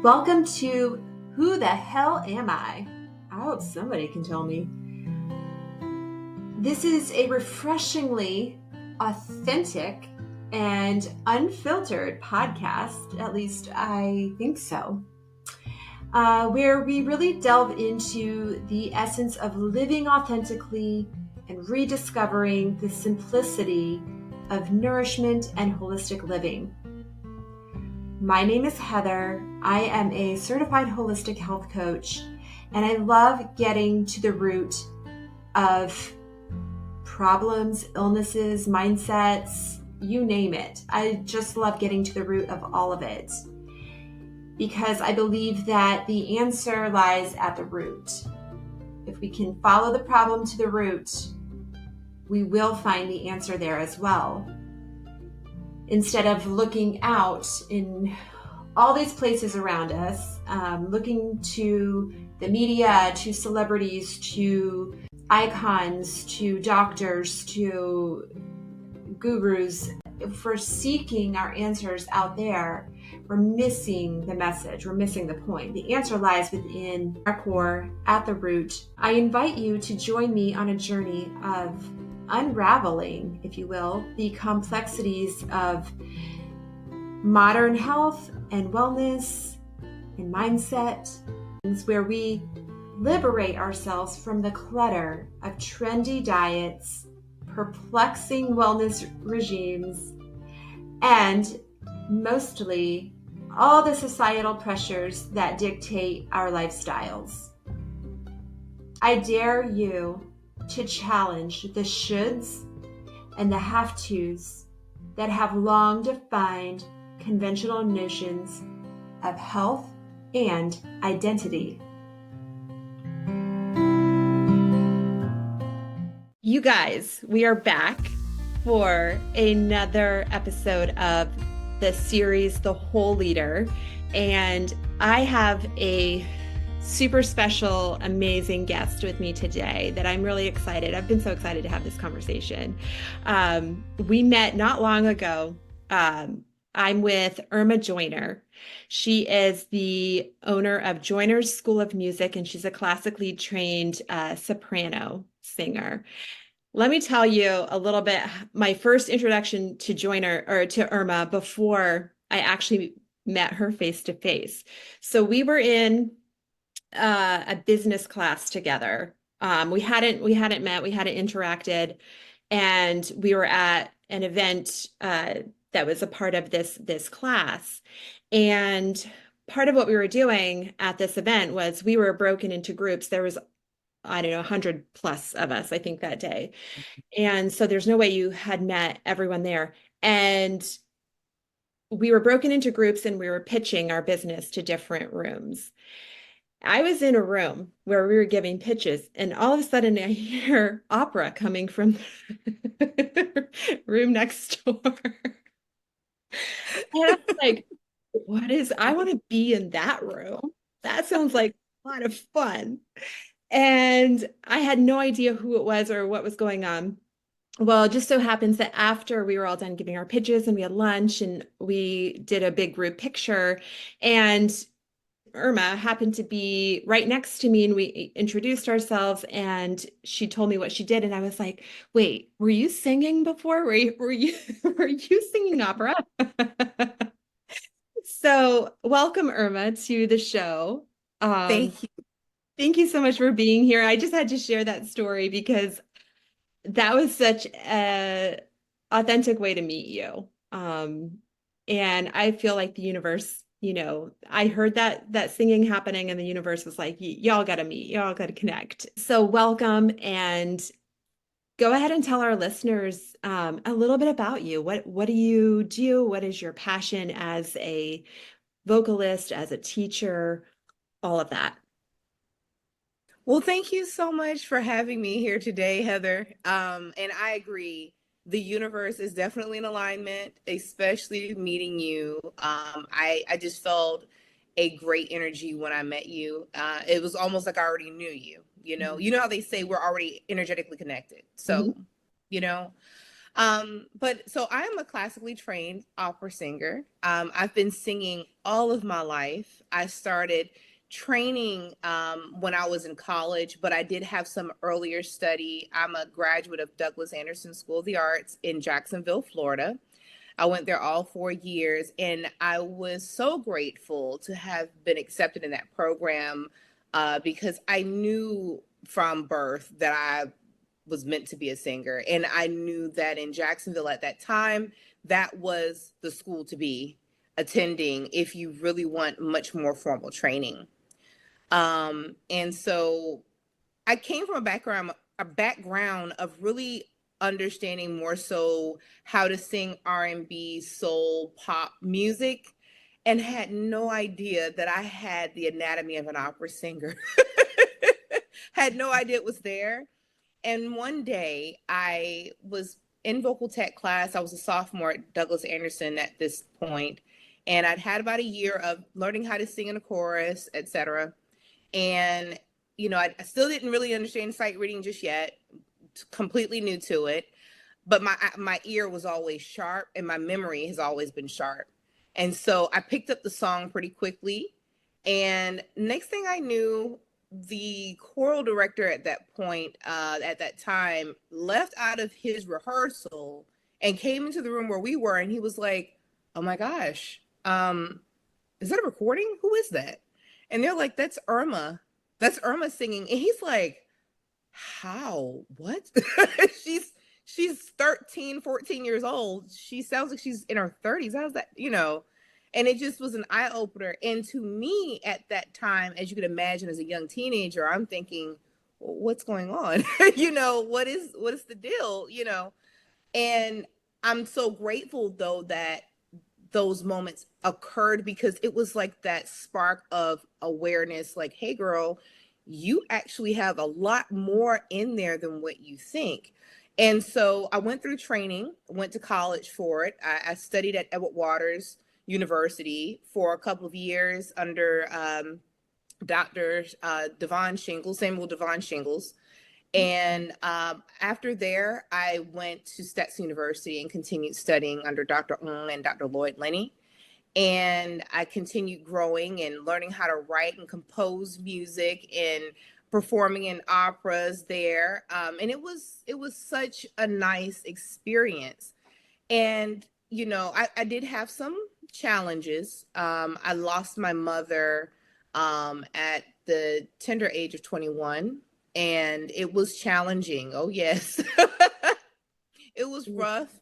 Welcome to Who the Hell Am I? I hope somebody can tell me. This is a refreshingly authentic and unfiltered podcast, at least I think so, where we really delve into the essence of living authentically and rediscovering the simplicity of nourishment and holistic living. My name is Heather. I am a certified holistic health coach, and I love getting to the root of problems, illnesses, mindsets, you name it. I just love getting to the root of all of it because I believe that the answer lies at the root. If we can follow the problem to the root, we will find the answer there as well. Instead of looking out in all these places around us, looking to the media, to celebrities, to icons, to doctors, to gurus, for seeking our answers out there, we're missing the message. We're missing the point. The answer lies within our core, at the root. I invite you to join me on a journey of unraveling, if you will, the complexities of modern health and wellness and mindset, where we liberate ourselves from the clutter of trendy diets, perplexing wellness regimes, and mostly all the societal pressures that dictate our lifestyles. I dare you to challenge the shoulds and the have-tos that have long defined conventional notions of health and identity. You guys, we are back for another episode of the series, The Whole Leader, and I have a super special, amazing guest with me today that I'm really excited. I've been so excited to have this conversation. We met not long ago. I'm with Irma Joyner. She is the owner of Joyner's School of Music, and she's a classically trained soprano singer. Let me tell you a little bit, my first introduction to Joyner, or to Irma, before I actually met her face to face. So we were in a business class together. We hadn't met, we hadn't interacted, and we were at an event that was a part of this class. And part of what we were doing at this event was we were broken into groups. There was, I don't know, 100 plus of us, I think, that day. And so there's no way you had met everyone there. And we were broken into groups and we were pitching our business to different rooms. I was in a room where we were giving pitches, and all of a sudden I hear opera coming from the room next door. And I was like, I want to be in that room. That sounds like a lot of fun. And I had no idea who it was or what was going on. Well, it just so happens that after we were all done giving our pitches and we had lunch and we did a big group picture, and Irma happened to be right next to me, and we introduced ourselves, and she told me what she did. And I was like, wait, were you singing before? Were you singing opera? So welcome, Irma, to the show. Thank you. Thank you so much for being here. I just had to share that story because that was such an authentic way to meet you. And I feel like the universe, I heard that singing happening, and the universe was like, y'all got to meet, y'all got to connect. So welcome, and go ahead and tell our listeners a little bit about you. What do you do? What is your passion as a vocalist, as a teacher, all of that? Well, thank you so much for having me here today, Heather. And I agree. The universe is definitely in alignment, especially meeting you. I just felt a great energy when I met you. It was almost like I already knew you. You know how they say we're already energetically connected. So, But so I am a classically trained opera singer. I've been singing all of my life. I started training when I was in college, but I did have some earlier study. I'm a graduate of Douglas Anderson School of the Arts in Jacksonville, Florida. I went there all 4 years, and I was so grateful to have been accepted in that program because I knew from birth that I was meant to be a singer. And I knew that in Jacksonville at that time, that was the school to be attending if you really want much more formal training. And so I came from a background of really understanding more so how to sing R&B, soul, pop music, and had no idea that I had the anatomy of an opera singer. Had no idea it was there. And one day I was in vocal tech class. I was a sophomore at Douglas Anderson at this point, and I'd had about a year of learning how to sing in a chorus, etc. And I still didn't really understand sight reading just yet, completely new to it. But my ear was always sharp, and my memory has always been sharp. And so I picked up the song pretty quickly. And next thing I knew, the choral director at that point, at that time, left out of his rehearsal and came into the room where we were, and he was like, "Oh my gosh, is that a recording? Who is that?" And they're like, "That's Irma. That's Irma singing." And he's like, "How? What?" she's 13, 14 years old. She sounds like she's in her 30s. How's that? And it just was an eye opener. And to me at that time, as you could imagine, as a young teenager, I'm thinking, well, what's going on? What is the deal? And I'm so grateful though that those moments occurred, because it was like that spark of awareness, like, hey girl, you actually have a lot more in there than what you think. And so I went through training, went to college for it. I studied at Edward Waters University for a couple of years under Dr. Samuel Devon Shingles. And after there, I went to Stetson University and continued studying under Dr. Ng and Dr. Lloyd Lenny. And I continued growing and learning how to write and compose music and performing in operas there. And it was such a nice experience. And, I did have some challenges. I lost my mother at the tender age of 21. And it was challenging. Oh, yes. It was rough.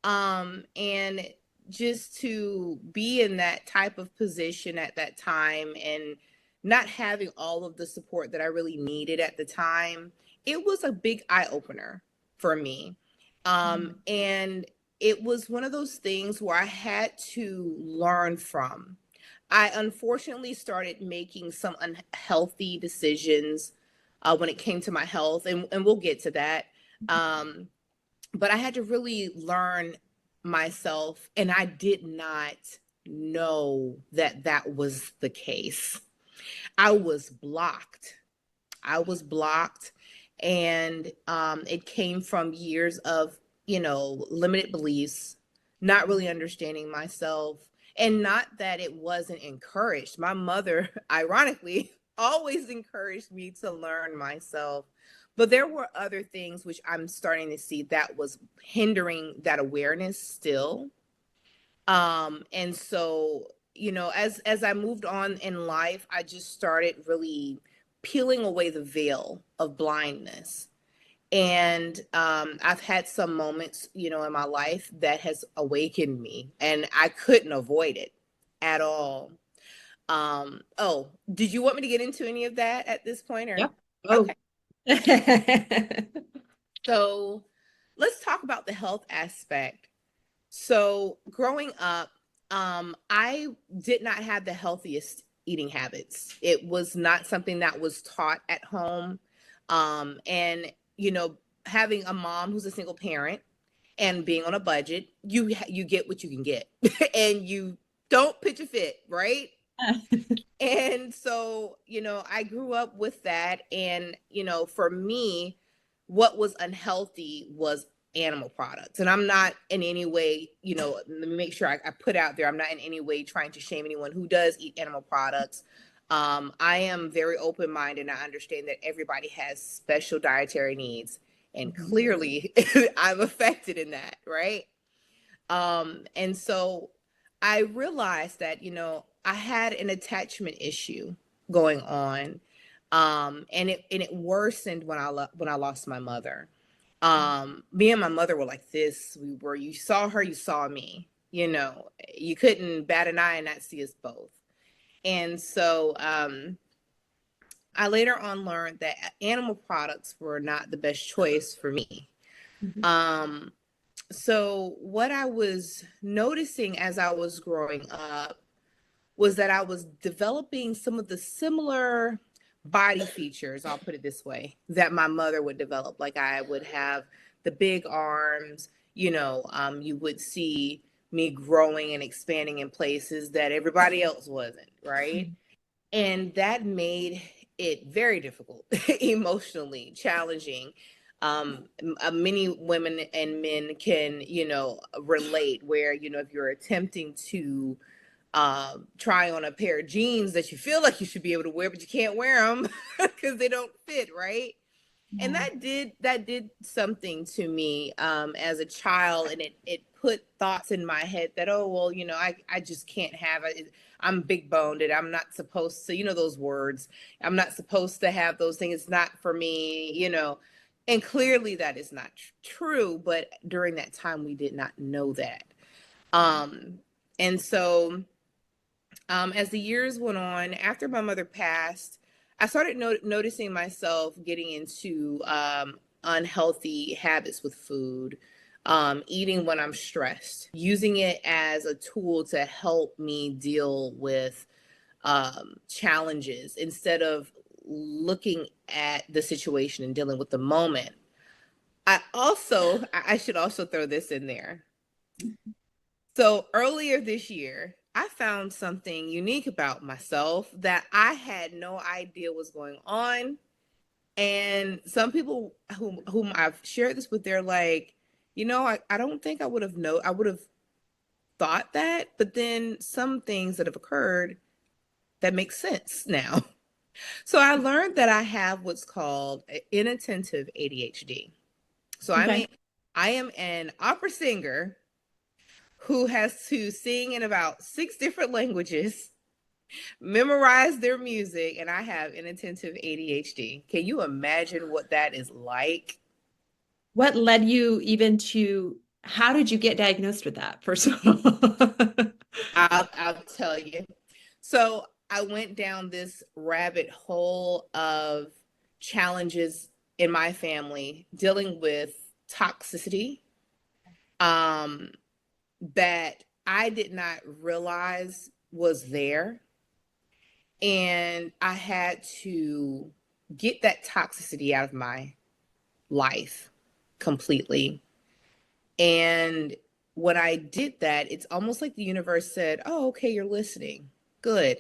And just to be in that type of position at that time and not having all of the support that I really needed at the time, it was a big eye opener for me. And it was one of those things where I had to learn from. I unfortunately started making some unhealthy decisions when it came to my health, and we'll get to that. But I had to really learn myself, and I did not know that that was the case. I was blocked. And it came from years of, limited beliefs, not really understanding myself, and not that it wasn't encouraged. My mother, ironically, always encouraged me to learn myself. But there were other things which I'm starting to see that was hindering that awareness still. And so, as I moved on in life, I just started really peeling away the veil of blindness. And I've had some moments, in my life that has awakened me, and I couldn't avoid it at all. Oh, did you want me to get into any of that at this point, or? Yep. Oh. Okay. So let's talk about the health aspect. So growing up, I did not have the healthiest eating habits. It was not something that was taught at home. And, having a mom who's a single parent and being on a budget, you get what you can get and you don't pitch a fit, right? And so, I grew up with that. And, for me, what was unhealthy was animal products. And I'm not in any way, let me make sure I put out there, I'm not in any way trying to shame anyone who does eat animal products. I am very open-minded, and I understand that everybody has special dietary needs, and clearly I'm affected in that, right? And so I realized that, I had an attachment issue going on. And it worsened when I lost my mother. Me and my mother were like this. You saw her, you saw me, you couldn't bat an eye and not see us both. And so, I later on learned that animal products were not the best choice for me. So what I was noticing as I was growing up was that I was developing some of the similar body features, I'll put it this way, that my mother would develop. Like I would have the big arms, you would see me growing and expanding in places that everybody else wasn't, right? And that made it very difficult, emotionally challenging. Many women and men can, relate where, if you're attempting to try on a pair of jeans that you feel like you should be able to wear, but you can't wear them because they don't fit, right? Yeah. And that did something to me as a child, and it put thoughts in my head that, oh, well, I just can't have it. I'm big boned, and I'm not supposed to, those words. I'm not supposed to have those things. It's not for me, And clearly that is not true, but during that time we did not know that. And so as the years went on, after my mother passed, I started noticing myself getting into unhealthy habits with food, eating when I'm stressed, using it as a tool to help me deal with challenges instead of looking at the situation and dealing with the moment. I should also throw this in there. So earlier this year, I found something unique about myself that I had no idea was going on. And some people whom I've shared this with, they're like, I don't think I would have thought that, but then some things that have occurred that make sense now. So I learned that I have what's called inattentive ADHD. So okay. I am an opera singer who has to sing in about 6 different languages, memorize their music, and I have inattentive ADHD. Can you imagine what that is like? What led you even to, how did you get diagnosed with that, first of all? I'll tell you. So I went down this rabbit hole of challenges in my family dealing with toxicity that I did not realize was there. And I had to get that toxicity out of my life completely. And when I did that, it's almost like the universe said, oh, okay, you're listening. Good.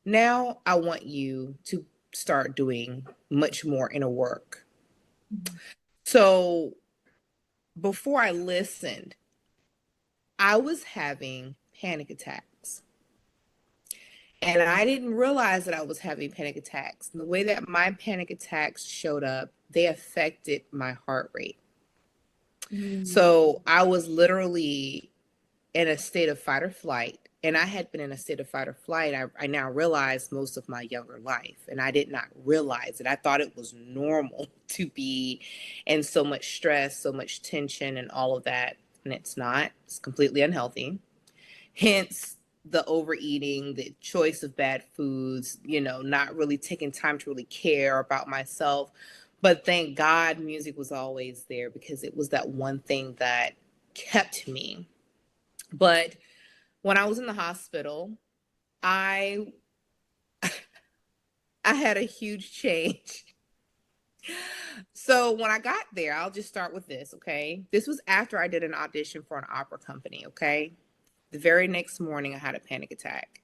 Now I want you to start doing much more inner work. Mm-hmm. So before I listened, I was having panic attacks. And I didn't realize that I was having panic attacks. And the way that my panic attacks showed up, they affected my heart rate. Mm. So I was literally in a state of fight or flight. And I had been in a state of fight or flight, I now realize, most of my younger life. And I did not realize it. I thought it was normal to be in so much stress, so much tension, and all of that. And it's not. It's completely unhealthy. Hence the overeating, the choice of bad foods, not really taking time to really care about myself. But thank God music was always there, because it was that one thing that kept me. But when I was in the hospital, I had a huge change. So when I got there, I'll just start with this, okay? This was after I did an audition for an opera company, okay? The very next morning, I had a panic attack,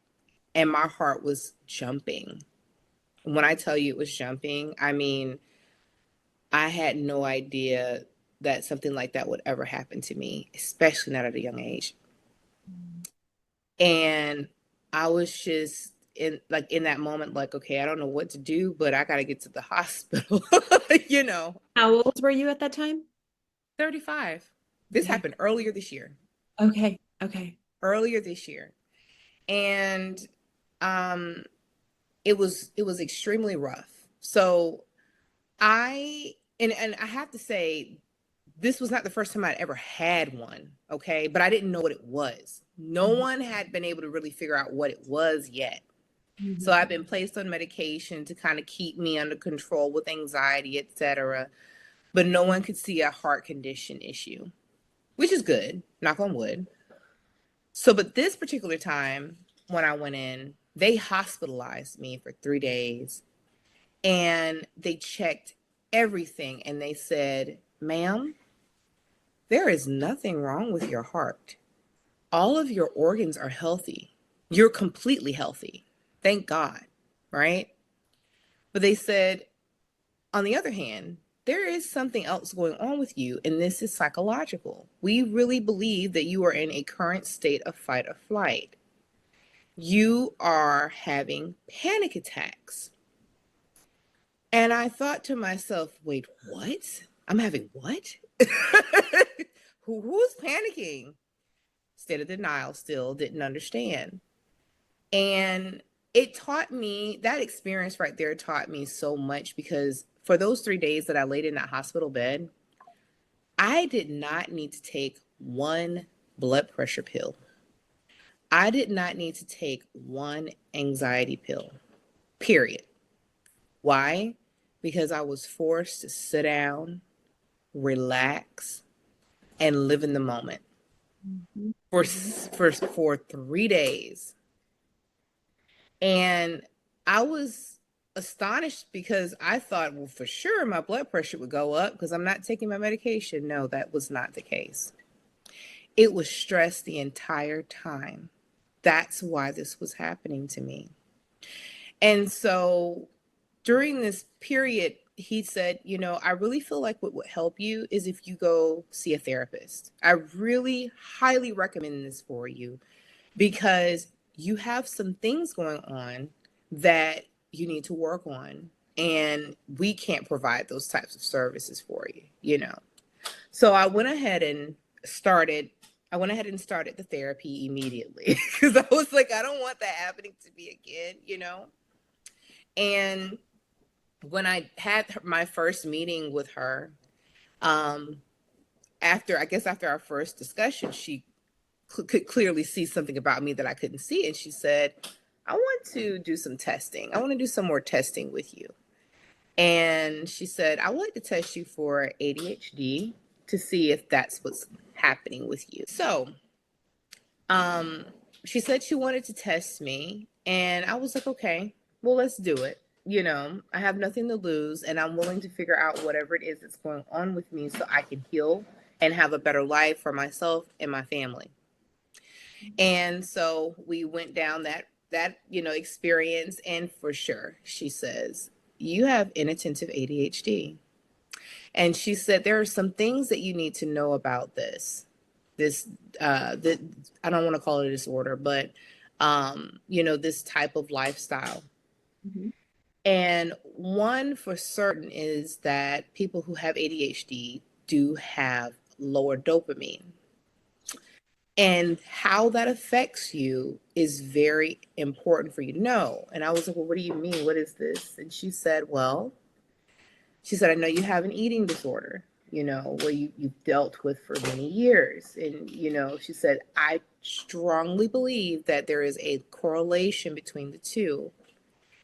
and my heart was jumping. When I tell you it was jumping, I mean, I had no idea that something like that would ever happen to me, especially not at a young age. And I was just in that moment, like, okay, I don't know what to do, but I got to get to the hospital, you know. How old were you at that time? 35. This happened earlier this year. Okay. Okay. Earlier this year. And it was extremely rough. So I have to say, this was not the first time I'd ever had one, okay? But I didn't know what it was. No one had been able to really figure out what it was yet. Mm-hmm. So I've been placed on medication to kind of keep me under control with anxiety, etc. But no one could see a heart condition issue, which is good, knock on wood. So, but this particular time when I went in, they hospitalized me for 3 days and they checked everything and they said, ma'am, there is nothing wrong with your heart. All of your organs are healthy. You're completely healthy. Thank God, right? But they said, on the other hand, there is something else going on with you, and this is psychological. We really believe that you are in a current state of fight or flight. You are having panic attacks. And I thought to myself, wait, what? I'm having what? Who's panicking? State of denial, still didn't understand. And it taught me, that experience right there taught me so much, because for those 3 days that I laid in that hospital bed, I did not need to take one blood pressure pill. I did not need to take one anxiety pill, period. Why? Because I was forced to sit down, relax, and live in the moment for 3 days. And I was astonished because I thought, well, for sure my blood pressure would go up because I'm not taking my medication. No, that was not the case. It was stress the entire time. That's why this was happening to me. And so during this period, he said, you know, I really feel like what would help you is if you go see a therapist. I really highly recommend this for you because you have some things going on that you need to work on, and we can't provide those types of services for you, you know. So I went ahead and started the therapy immediately because I was like, I don't want that happening to me again, you know. And when I had my first meeting with her, after our first discussion, she could clearly see something about me that I couldn't see. And she said, I want to do some testing. I want to do some more testing with you. And she said, I would like to test you for ADHD to see if that's what's happening with you. So she said she wanted to test me. And I was like, okay, well, let's do it. You know, I have nothing to lose, and I'm willing to figure out whatever it is that's going on with me so I can heal and have a better life for myself and my family. And so we went down that you know, experience, and for sure, she says, you have inattentive ADHD. And she said, there are some things that you need to know about this I don't want to call it a disorder, but you know, this type of lifestyle. Mm-hmm. And one for certain is that people who have ADHD do have lower dopamine. And how that affects you is very important for you to know. And I was like, well, what do you mean? What is this? And she said, I know you have an eating disorder, you know, where you've dealt with for many years. And, you know, she said, I strongly believe that there is a correlation between the two.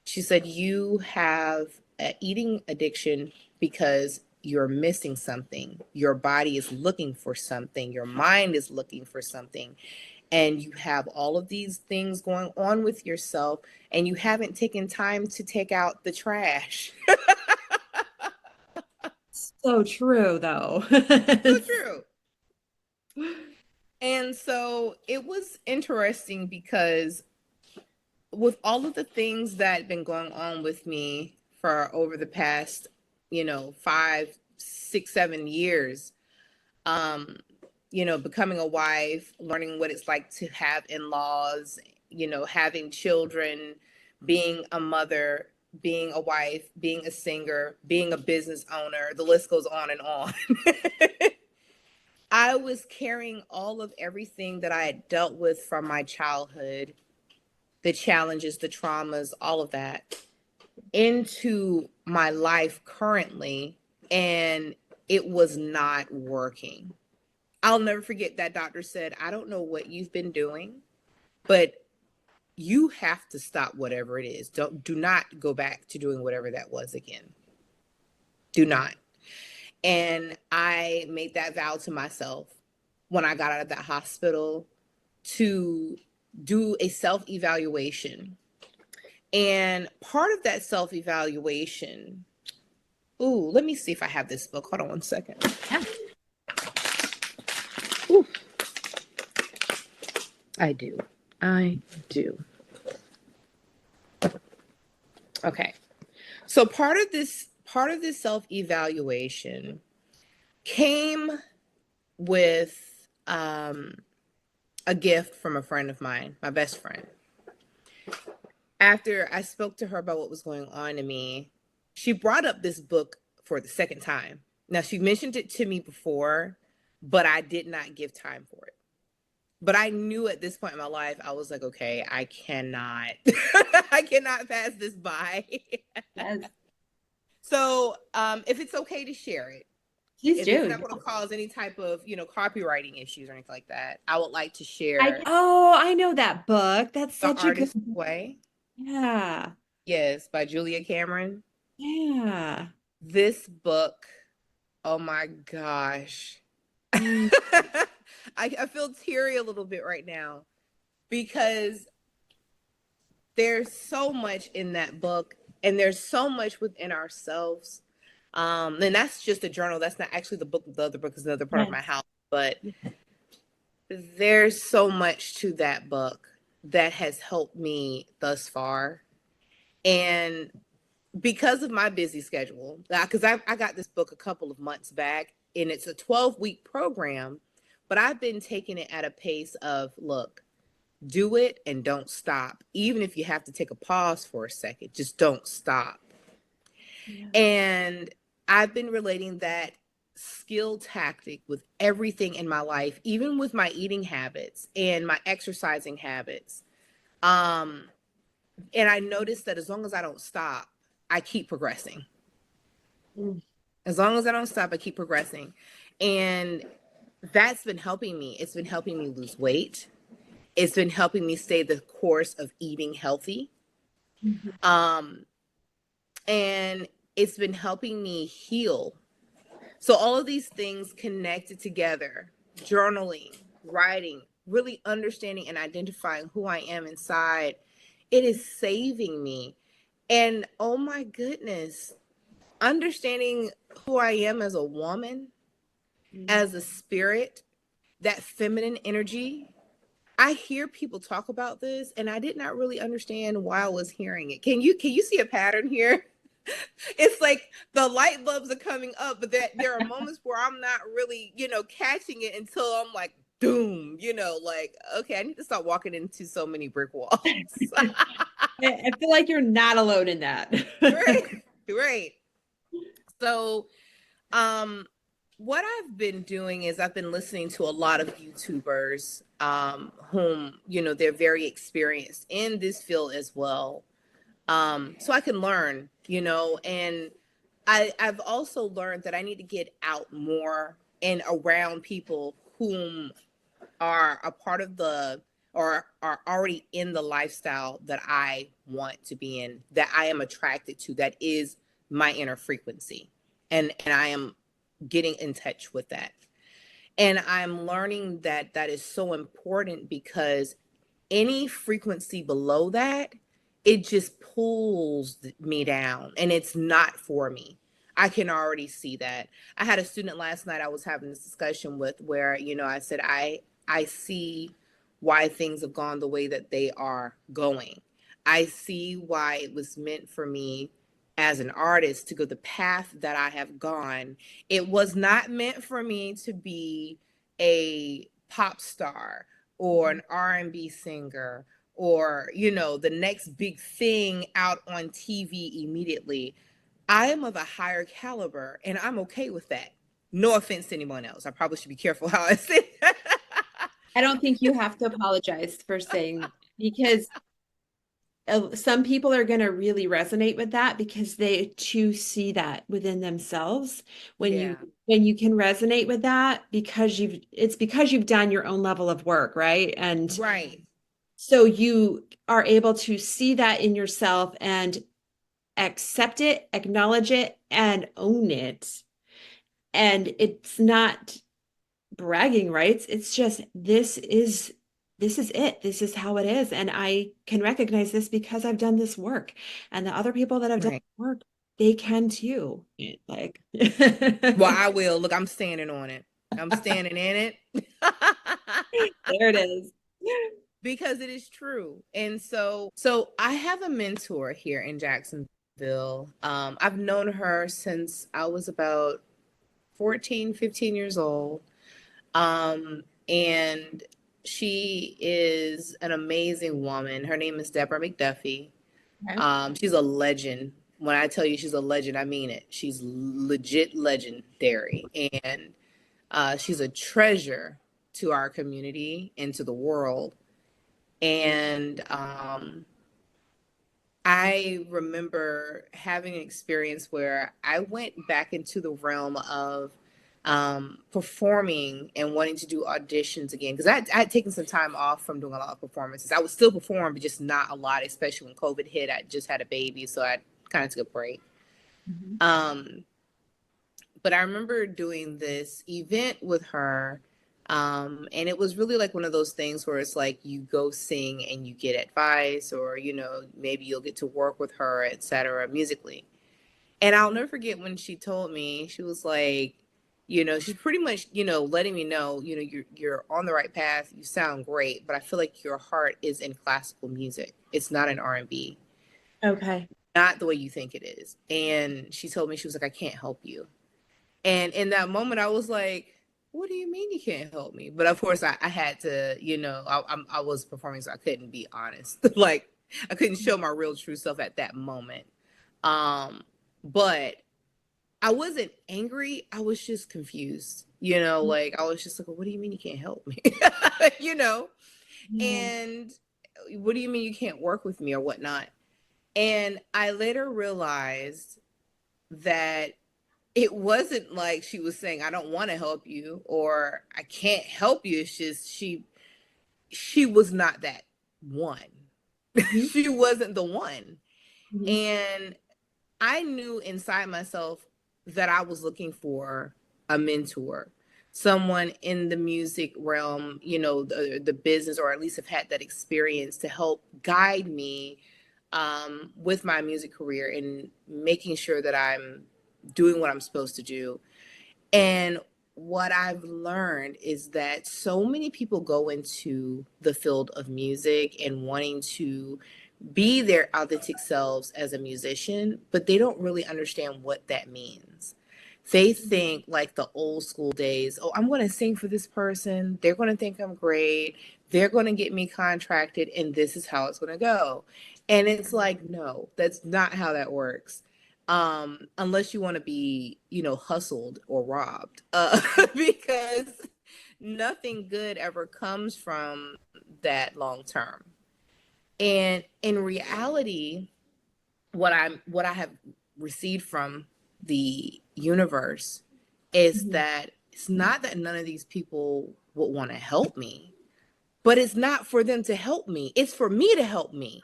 She said, you have an eating addiction because you're missing something. Your body is looking for something. Your mind is looking for something. And you have all of these things going on with yourself, and you haven't taken time to take out the trash. So true, though. So true. And so it was interesting because with all of the things that had been going on with me for over the past, you know, 5, 6, 7 years, Becoming a wife, learning what it's like to have in-laws, having children, being a mother, being a wife, being a singer, being a business owner. The list goes on and on. I was carrying all of everything that I had dealt with from my childhood, the challenges, the traumas, all of that, into my life currently, and it was not working. I'll never forget that doctor said, I don't know what you've been doing, but you have to stop whatever it is. Do not go back to doing whatever that was again. Do not. And I made that vow to myself when I got out of that hospital to do a self-evaluation. And part of that self-evaluation, let me see if I have this book. Hold on one second. Yeah. I do. Okay. So part of this self-evaluation came with a gift from a friend of mine, my best friend. After I spoke to her about what was going on in me, she brought up this book for the second time. Now, she mentioned it to me before, but I did not give time for it. But I knew at this point in my life, I was like, okay, I cannot pass this by. Yes. So if it's okay to share it, Please do. It's not going to cause any type of, copywriting issues or anything like that, I would like to share. I know that book. That's such a good way. Yeah. Yes, by Julia Cameron. Yeah. This book, oh my gosh. I feel teary a little bit right now because there's so much in that book and there's so much within ourselves. And that's just a journal. That's not actually the book. The other book is another part of my house, but there's so much to that book that has helped me thus far. And because of my busy schedule, because I got this book a couple of months back and it's a 12-week program, but I've been taking it at a pace of, look, do it and don't stop. Even if you have to take a pause for a second, just don't stop. Yeah. And I've been relating that skill tactic with everything in my life, even with my eating habits and my exercising habits. And I noticed that as long as I don't stop, I keep progressing. As long as I don't stop, I keep progressing. And that's been helping me. It's been helping me lose weight. It's been helping me stay the course of eating healthy. And it's been helping me heal. So all of these things connected together, journaling, writing, really understanding and identifying who I am inside, it is saving me. And oh my goodness, understanding who I am as a woman, as a spirit, that feminine energy. I hear people talk about this and I did not really understand why I was hearing it. Can you see a pattern here? It's like the light bulbs are coming up, but there are moments where I'm not really, catching it until I'm like, doom, like, okay, I need to stop walking into so many brick walls. I feel like you're not alone in that. Right. So, what I've been doing is I've been listening to a lot of YouTubers, whom, they're very experienced in this field as well. So I can learn, and I've also learned that I need to get out more and around people whom are a part of or are already in the lifestyle that I want to be in, that I am attracted to, that is my inner frequency. And I am getting in touch with that. And I'm learning that is so important because any frequency below that, it just pulls me down and it's not for me. I can already see that. I had a student last night I was having this discussion with where, I said, I see why things have gone the way that they are going. I see why it was meant for me as an artist to go the path that I have gone. It was not meant for me to be a pop star or an R&B singer or, you know, the next big thing out on TV immediately. I am of a higher caliber and I'm okay with that. No offense to anyone else. I probably should be careful how I say that. I don't think you have to apologize for saying that, because some people are going to really resonate with that because they too see that within themselves. Yeah. When you can resonate with that, because it's because you've done your own level of work, right? And Right. so you are able to see that in yourself and accept it, acknowledge it, and own it. And it's not bragging rights. It's just this is it. This is how it is. And I can recognize this because I've done this work. And the other people that have done Right. work, they can too. Like Well, I will. Look, I'm standing on it. I'm standing in it. there it is. Because it is true. And so I have a mentor here in Jacksonville. I've known her since I was about 14, 15 years old. And she is an amazing woman. Her name is Deborah McDuffie. Okay. She's a legend. When I tell you she's a legend, I mean it. She's legit legendary. And she's a treasure to our community and to the world. And I remember having an experience where I went back into the realm of performing and wanting to do auditions again, because I had taken some time off from doing a lot of performances. I would still perform, but just not a lot, especially when COVID hit. I just had a baby, so I kind of took a break. Mhm. But I remember doing this event with her. And it was really like one of those things where it's like you go sing and you get advice, or, you know, maybe you'll get to work with her, etc., musically. And I'll never forget when she told me, she was like, you know, she's pretty much, you know, letting me know, you know, you're on the right path. You sound great, but I feel like your heart is in classical music. It's not in R&B, Okay. not the way you think it is. And she told me, she was like, I can't help you. And in that moment, I was like, what do you mean you can't help me? But of course, I had to, you know, I was performing, so I couldn't be honest. Like, I couldn't show my real true self at that moment. But I wasn't angry. I was just confused. You know, like, I was just like, what do you mean you can't help me? You know, Yeah. and what do you mean you can't work with me or whatnot? And I later realized that it wasn't like she was saying, I don't want to help you or I can't help you. It's just she was not that one. Mhm. She wasn't the one. Mhm. And I knew inside myself that I was looking for a mentor, someone in the music realm, you know, the business, or at least have had that experience to help guide me with my music career and making sure that I'm doing what I'm supposed to do. And what I've learned is that so many people go into the field of music and wanting to be their authentic selves as a musician, but they don't really understand what that means. They think like the old school days, oh, I'm going to sing for this person. They're going to think I'm great. They're going to get me contracted, and this is how it's going to go. And it's like, no, that's not how that works. Unless you want to be, you know, hustled or robbed, because nothing good ever comes from that long term. And in reality, what I have received from the universe is Mhm. that it's not that none of these people would want to help me, but it's not for them to help me. It's for me to help me.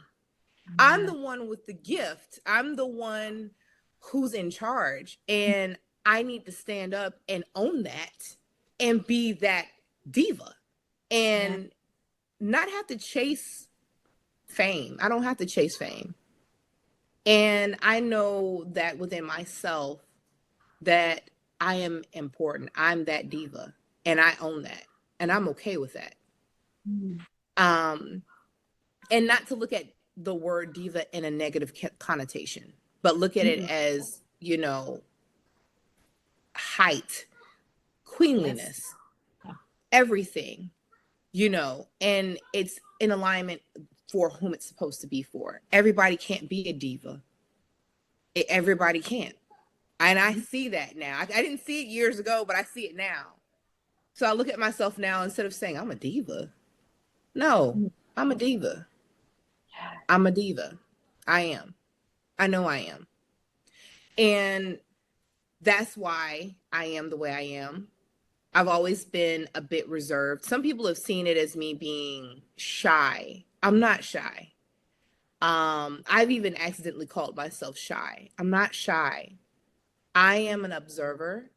I'm Yeah. the one with the gift. I'm the one who's in charge. And I need to stand up and own that and be that diva Yeah. and not have to chase fame. I don't have to chase fame. And I know that within myself that I am important. I'm that diva and I own that. And I'm okay with that. Mhm. Um, and not to look at the word diva in a negative connotation. but look at it Mhm. as, height, queenliness, Yes. Yeah. everything, and it's in alignment for whom it's supposed to be for. Everybody can't be a diva. Everybody can't. And I Mhm. see that now. I didn't see it years ago, but I see it now. So I look at myself now, instead of saying I'm a diva. No, Mhm. I'm a diva. Yeah. I'm a diva. I am. I know I am. And that's why I am the way I am. I've always been a bit reserved. Some people have seen it as me being shy. I'm not shy. I've even accidentally called myself shy. I'm not shy. I am an observer.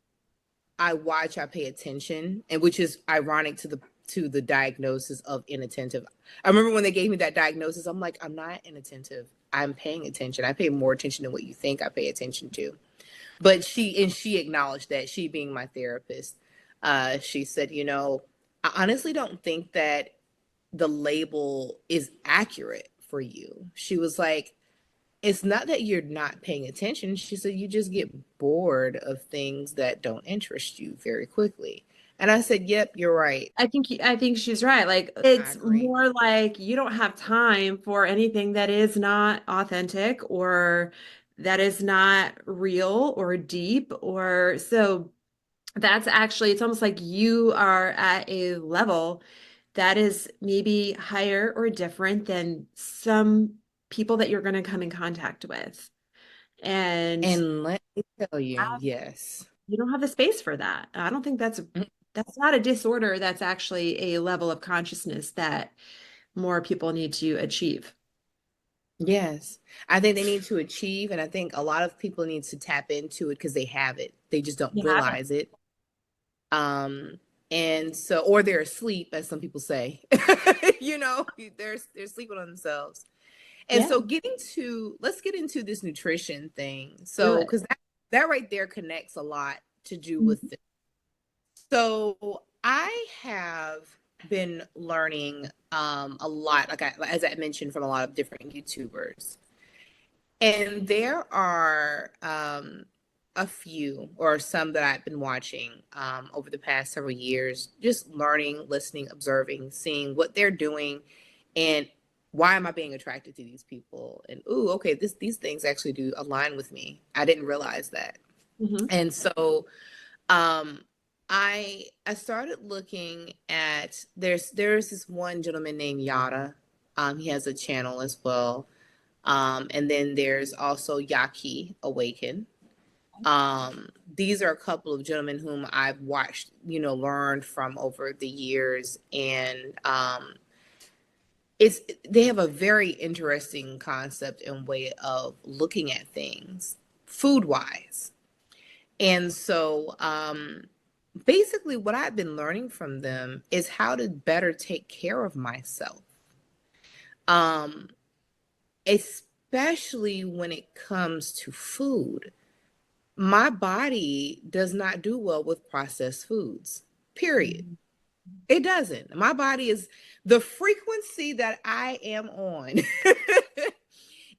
I watch, I pay attention, and which is ironic to the diagnosis of inattentive. I remember when they gave me that diagnosis, I'm like, I'm not inattentive. I'm paying attention. I pay more attention than what you think I pay attention to. But she acknowledged that, she being my therapist. She said, I honestly don't think that the label is accurate for you. She was like, it's not that you're not paying attention. She said, you just get bored of things that don't interest you very quickly. And I said, yep, you're right. I think she's right. Like I it's agree. more like you don't have time for anything that is not authentic or that is not real or deep or so that's actually it's almost like you are at a level that is maybe higher or different than some people that you're going to come in contact with. And And let me tell you, yes. you don't have the space for that. I don't think that's not a disorder. That's actually a level of consciousness that more people need to achieve. Yes. I think they need to achieve, and I think a lot of people need to tap into it because they have it. They just don't You have it. realize it. Um, and so, or they're asleep, as some people say. They're sleeping on themselves. And Yeah, so let's get into this nutrition thing. do So, it. because that right there connects a lot to do with Mhm. this. So I have been learning a lot, as I mentioned, from a lot of different YouTubers. And there are a few or some that I've been watching over the past several years, just learning, listening, observing, seeing what they're doing, and why am I being attracted to these people? And ooh, okay, these things actually do align with me. I didn't realize that. Mhm. And so um, I started looking at there's this one gentleman named Yada. He has a channel as well. And then there's also Yaki Awaken. These are a couple of gentlemen whom I've watched, learned from over the years, and they have a very interesting concept and way of looking at things food wise. And so basically what I've been learning from them is how to better take care of myself. Um, Especially when it comes to food. My body does not do well with processed foods, period. Mhm. It doesn't. My body is the frequency that I am on.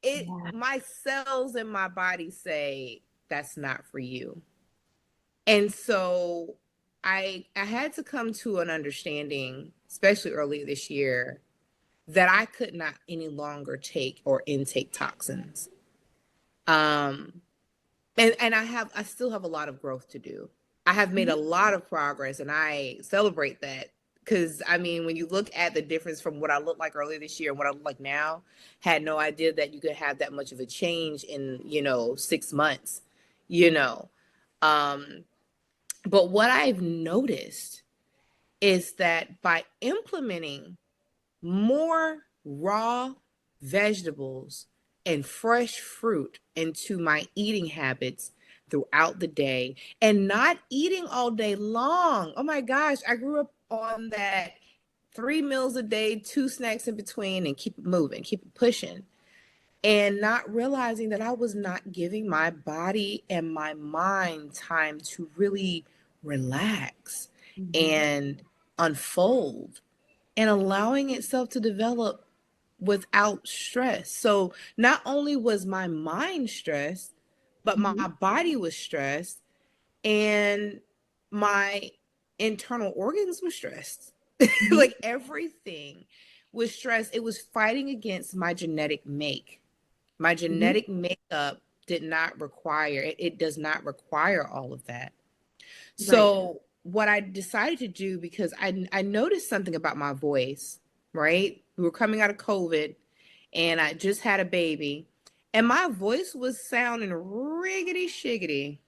Yeah. My cells in my body say that's not for you. And so I had to come to an understanding, especially earlier this year, that I could not any longer take or intake toxins. Um, and I still have a lot of growth to do. I have made Mhm. a lot of progress, and I celebrate that. Because I mean, when you look at the difference from what I looked like earlier this year and what I look like now, had no idea that you could have that much of a change in 6 months. You know, um, but what I've noticed is that by implementing more raw vegetables and fresh fruit into my eating habits throughout the day and not eating all day long. Oh my gosh, I grew up on that 3 meals a day, two snacks in between, and keep it moving, keep it pushing. And not realizing that I was not giving my body and my mind time to really relax Mhm. and unfold and allowing itself to develop without stress. So not only was my mind stressed, but my Mhm. body was stressed and my internal organs were stressed. Mhm. Like everything was stressed. It was fighting against my genetic make. My Mhm. genetic makeup did not require it. It does not require all of that. Right. So what I decided to do, because I noticed something about my voice, right? We were coming out of COVID and I just had a baby and my voice was sounding riggedy shiggity.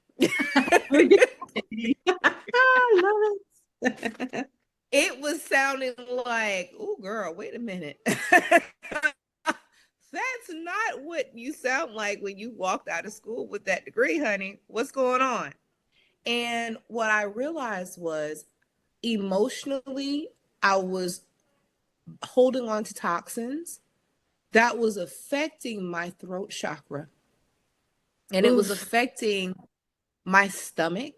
I love it. It was sounding like, oh girl, wait a minute. That's not what you sound like when you walked out of school with that degree, honey. What's going on? And what I realized was emotionally, I was holding on to toxins that was affecting my throat chakra and it was Oof. affecting my stomach.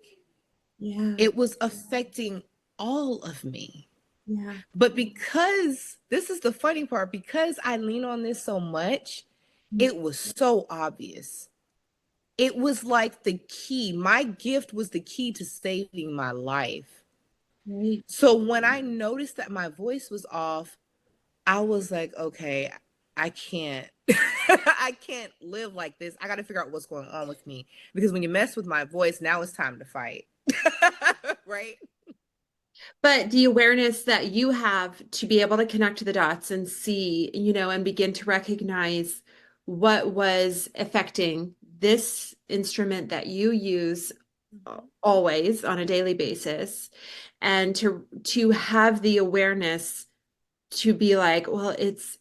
Yeah. It was affecting all of me. Yeah. But because this is the funny part, because I lean on this so much, it was so obvious. It was like the key. My gift was the key to saving my life. Right. So when I noticed that my voice was off, I was like, okay, I can't. I can't live like this. I got to figure out what's going on with me because when you mess with my voice, now it's time to fight. Right? But the awareness that you have to be able to connect the dots and see, and begin to recognize what was affecting this instrument that you use always on a daily basis, and to have the awareness to be like, well, it's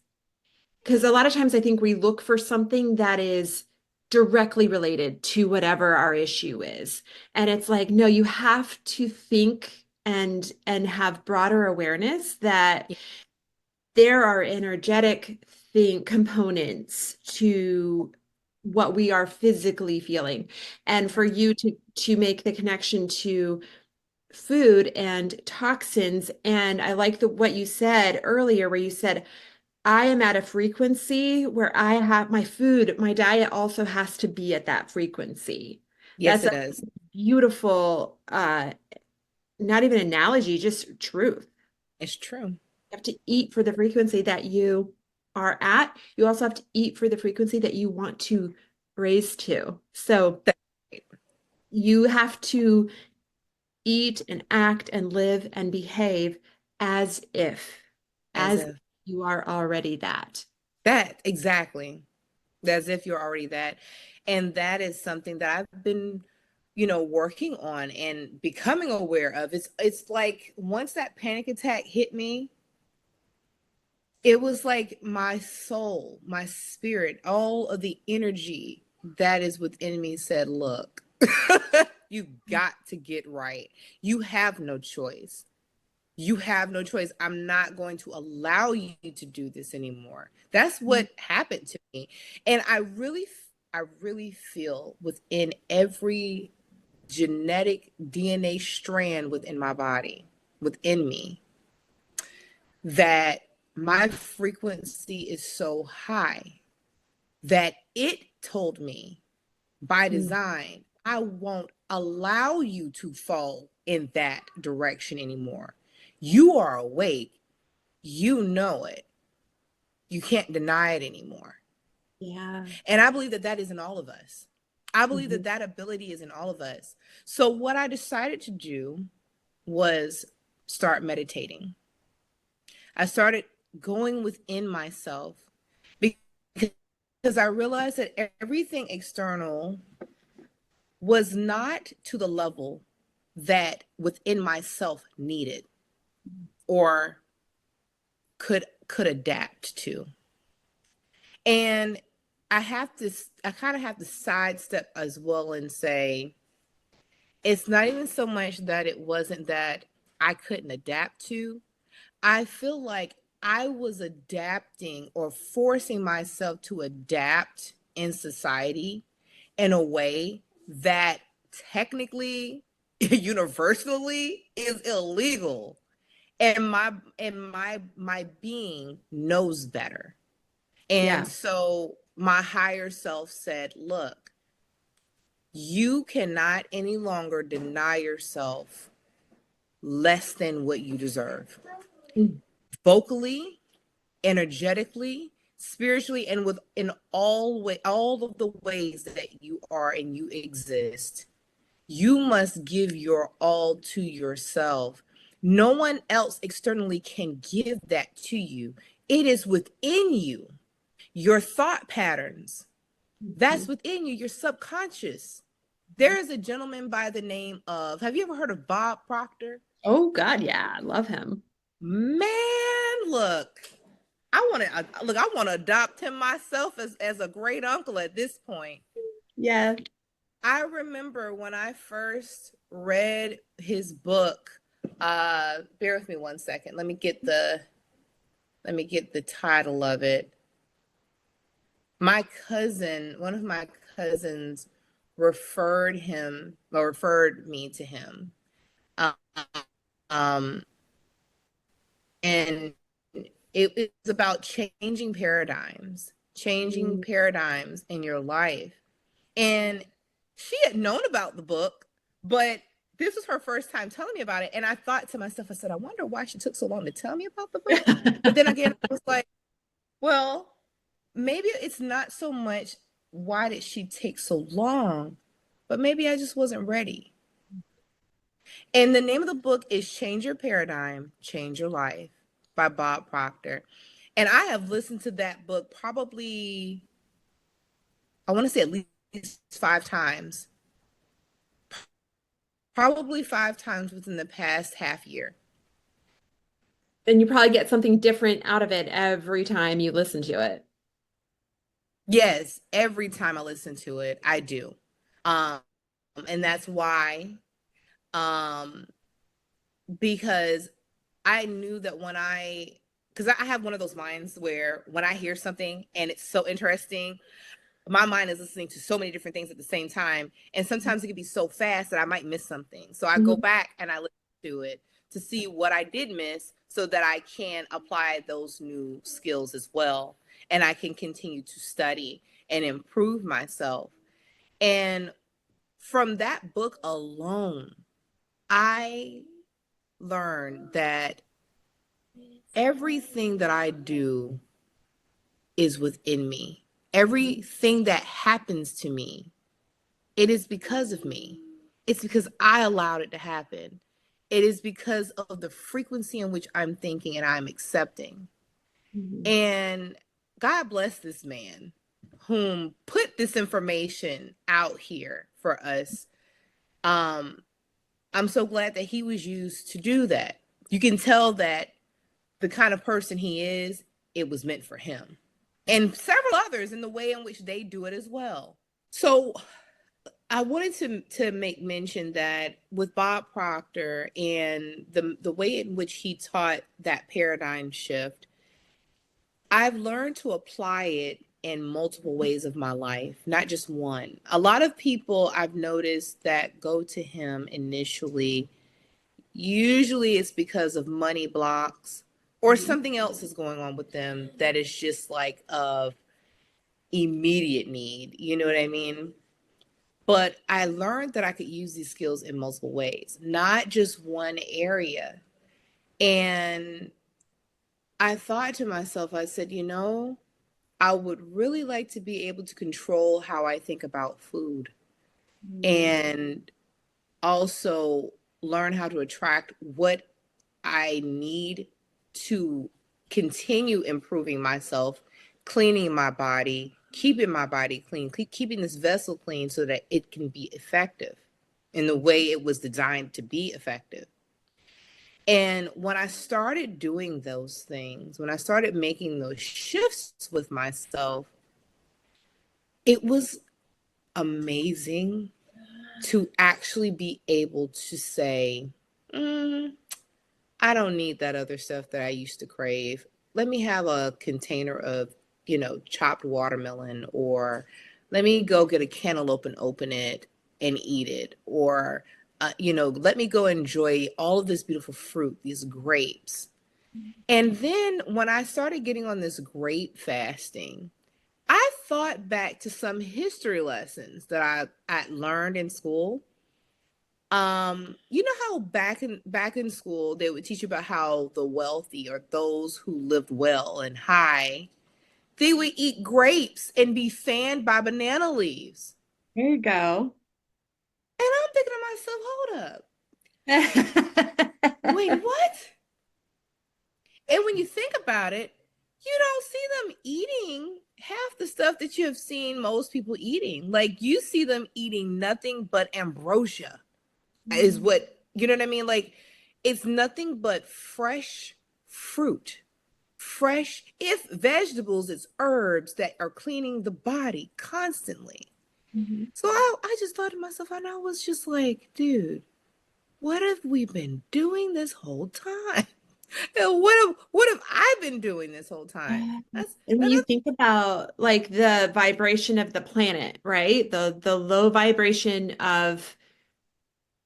because a lot of times I think we look for something that is directly related to whatever our issue is. And it's like, no, you have to think and have broader awareness that Yeah. there are energetic thing components to what we are physically feeling. And for you to make the connection to food and toxins, and I like what you said earlier where you said I am at a frequency where I have my food, my diet also has to be at that frequency. Yes, That's it a does. beautiful, not even analogy, just truth. It's true. You have to eat for the frequency that you are at. You also have to eat for the frequency that you want to raise to. So you have to eat and act and live and behave as if, As as if you are already that. that, exactly. As if you're already that. And that is something that I've been, working on and becoming aware of. It's like once that panic attack hit me, it was like my soul, my spirit, all of the energy that is within me said, look, you got to get right. You have no choice. You have no choice. I'm not going to allow you to do this anymore. That's what happened to me. And I really feel within every genetic DNA strand within my body, within me, that my frequency is so high that it told me by Mm. design, I won't allow you to fall in that direction anymore. You are awake. You know it. You can't deny it anymore. Yeah. And I believe that that is in all of us. I believe that Mhm. that ability is in all of us. So, what I decided to do was start meditating. I started going within myself because I realized that everything external was not to the level that within myself needed or could adapt to. And I kind of have to sidestep as well and say it's not even so much that it wasn't that I couldn't adapt to. I feel like I was adapting or forcing myself to adapt in society in a way that technically universally is illegal, and my being knows better. And Yeah. so my higher self said, look, you cannot any longer deny yourself less than what you deserve. Mm. Vocally, energetically, spiritually, and in all of the ways that you are and you exist. You must give your all to yourself. No one else externally can give that to you. It is within you. Your thought patterns, that's within you, your subconscious. There is a gentleman by the name of, have you ever heard of Bob Proctor? Oh God, yeah, I love him. Man, look, I want to adopt him myself as a great uncle at this point. Yeah. I remember when I first read his book, bear with me one second. Let me get the title of it. One of my cousins referred me to him. Um, and it was about changing paradigms in your life. And she had known about the book, but this was her first time telling me about it. And I thought to myself, I said, I wonder why she took so long to tell me about the book. But then again, I was like, well, maybe it's not so much why did she take so long, but maybe I just wasn't ready. And the name of the book is Change Your Paradigm, Change Your Life by Bob Proctor. And I have listened to that book probably, I want to say at least 5 times. Probably 5 times within the past half year. And you probably get something different out of it every time you listen to it. Yes, every time I listen to it, I do. And that's why, because I knew that because I have one of those minds where when I hear something and it's so interesting, my mind is listening to so many different things at the same time. And sometimes it can be so fast that I might miss something. So I go back and I listen to it to see what I did miss so that I can apply those new skills as well. And I can continue to study and improve myself. And from that book alone, I learned that everything that I do is within me. Everything that happens to me, it is because of me. It's because I allowed it to happen. It is because of the frequency in which I'm thinking and I'm accepting. And God bless this man whom put this information out here for us. I'm so glad that he was used to do that. You can tell that the kind of person he is, it was meant for him. And several others in the way in which they do it as well. So I wanted to make mention that with Bob Proctor and the way in which he taught that paradigm shift, I've learned to apply it in multiple ways of my life, not just one. A lot of people I've noticed that go to him initially, usually it's because of money blocks or something else is going on with them that is just like of immediate need. You know what I mean? But I learned that I could use these skills in multiple ways, not just one area. And I thought to myself, I said, I would really like to be able to control how I think about food and also learn how to attract what I need to continue improving myself, cleaning my body, keeping my body clean, keeping this vessel clean so that it can be effective in the way it was designed to be effective. And when I started doing those things, when I started making those shifts with myself, it was amazing to actually be able to say, I don't need that other stuff that I used to crave. Let me have a container of, chopped watermelon, or let me go get a cantaloupe and open it and eat it. Or, let me go enjoy all of this beautiful fruit, these grapes. And then when I started getting on this grape fasting, I thought back to some history lessons that I learned in school. You know how back in school they would teach you about how the wealthy or those who lived well and high, they would eat grapes and be fanned by banana leaves. There you go. And I'm thinking to myself, hold up. Wait, what? And when you think about it, you don't see them eating half the stuff that you have seen most people eating. Like you see them eating nothing but ambrosia, is what, you know what I mean? Like it's nothing but fresh fruit, fresh, if vegetables, it's herbs that are cleaning the body constantly. Mhm. So I just thought to myself, and I was just like, dude, what have we been doing this whole time? And what have I been doing this whole time? And when you think about like the vibration of the planet, right? The low vibration of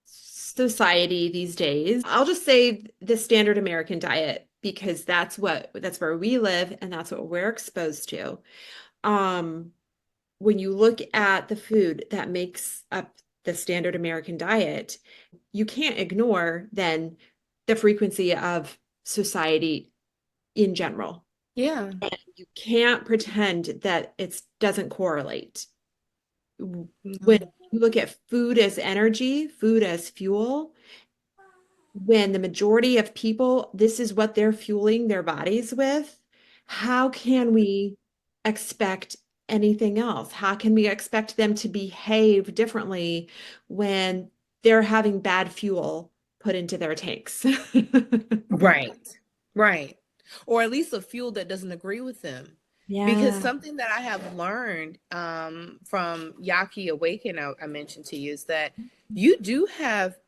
society these days. I'll just say the standard American diet because that's where we live and that's what we're exposed to. Um, when you look at the food that makes up the standard American diet, you can't ignore then the frequency of society in general. yeah. You can't pretend that it doesn't correlate. When No. you look at food as energy, food as fuel, when the majority of people, this is what they're fueling their bodies with, how can we expect anything else? How can we expect them to behave differently when they're having bad fuel put into their tanks? Right. Right. Or at least a fuel that doesn't agree with them. Because Yeah. something that I have learned from Yaki Awaken, I mentioned to you, is that you do have,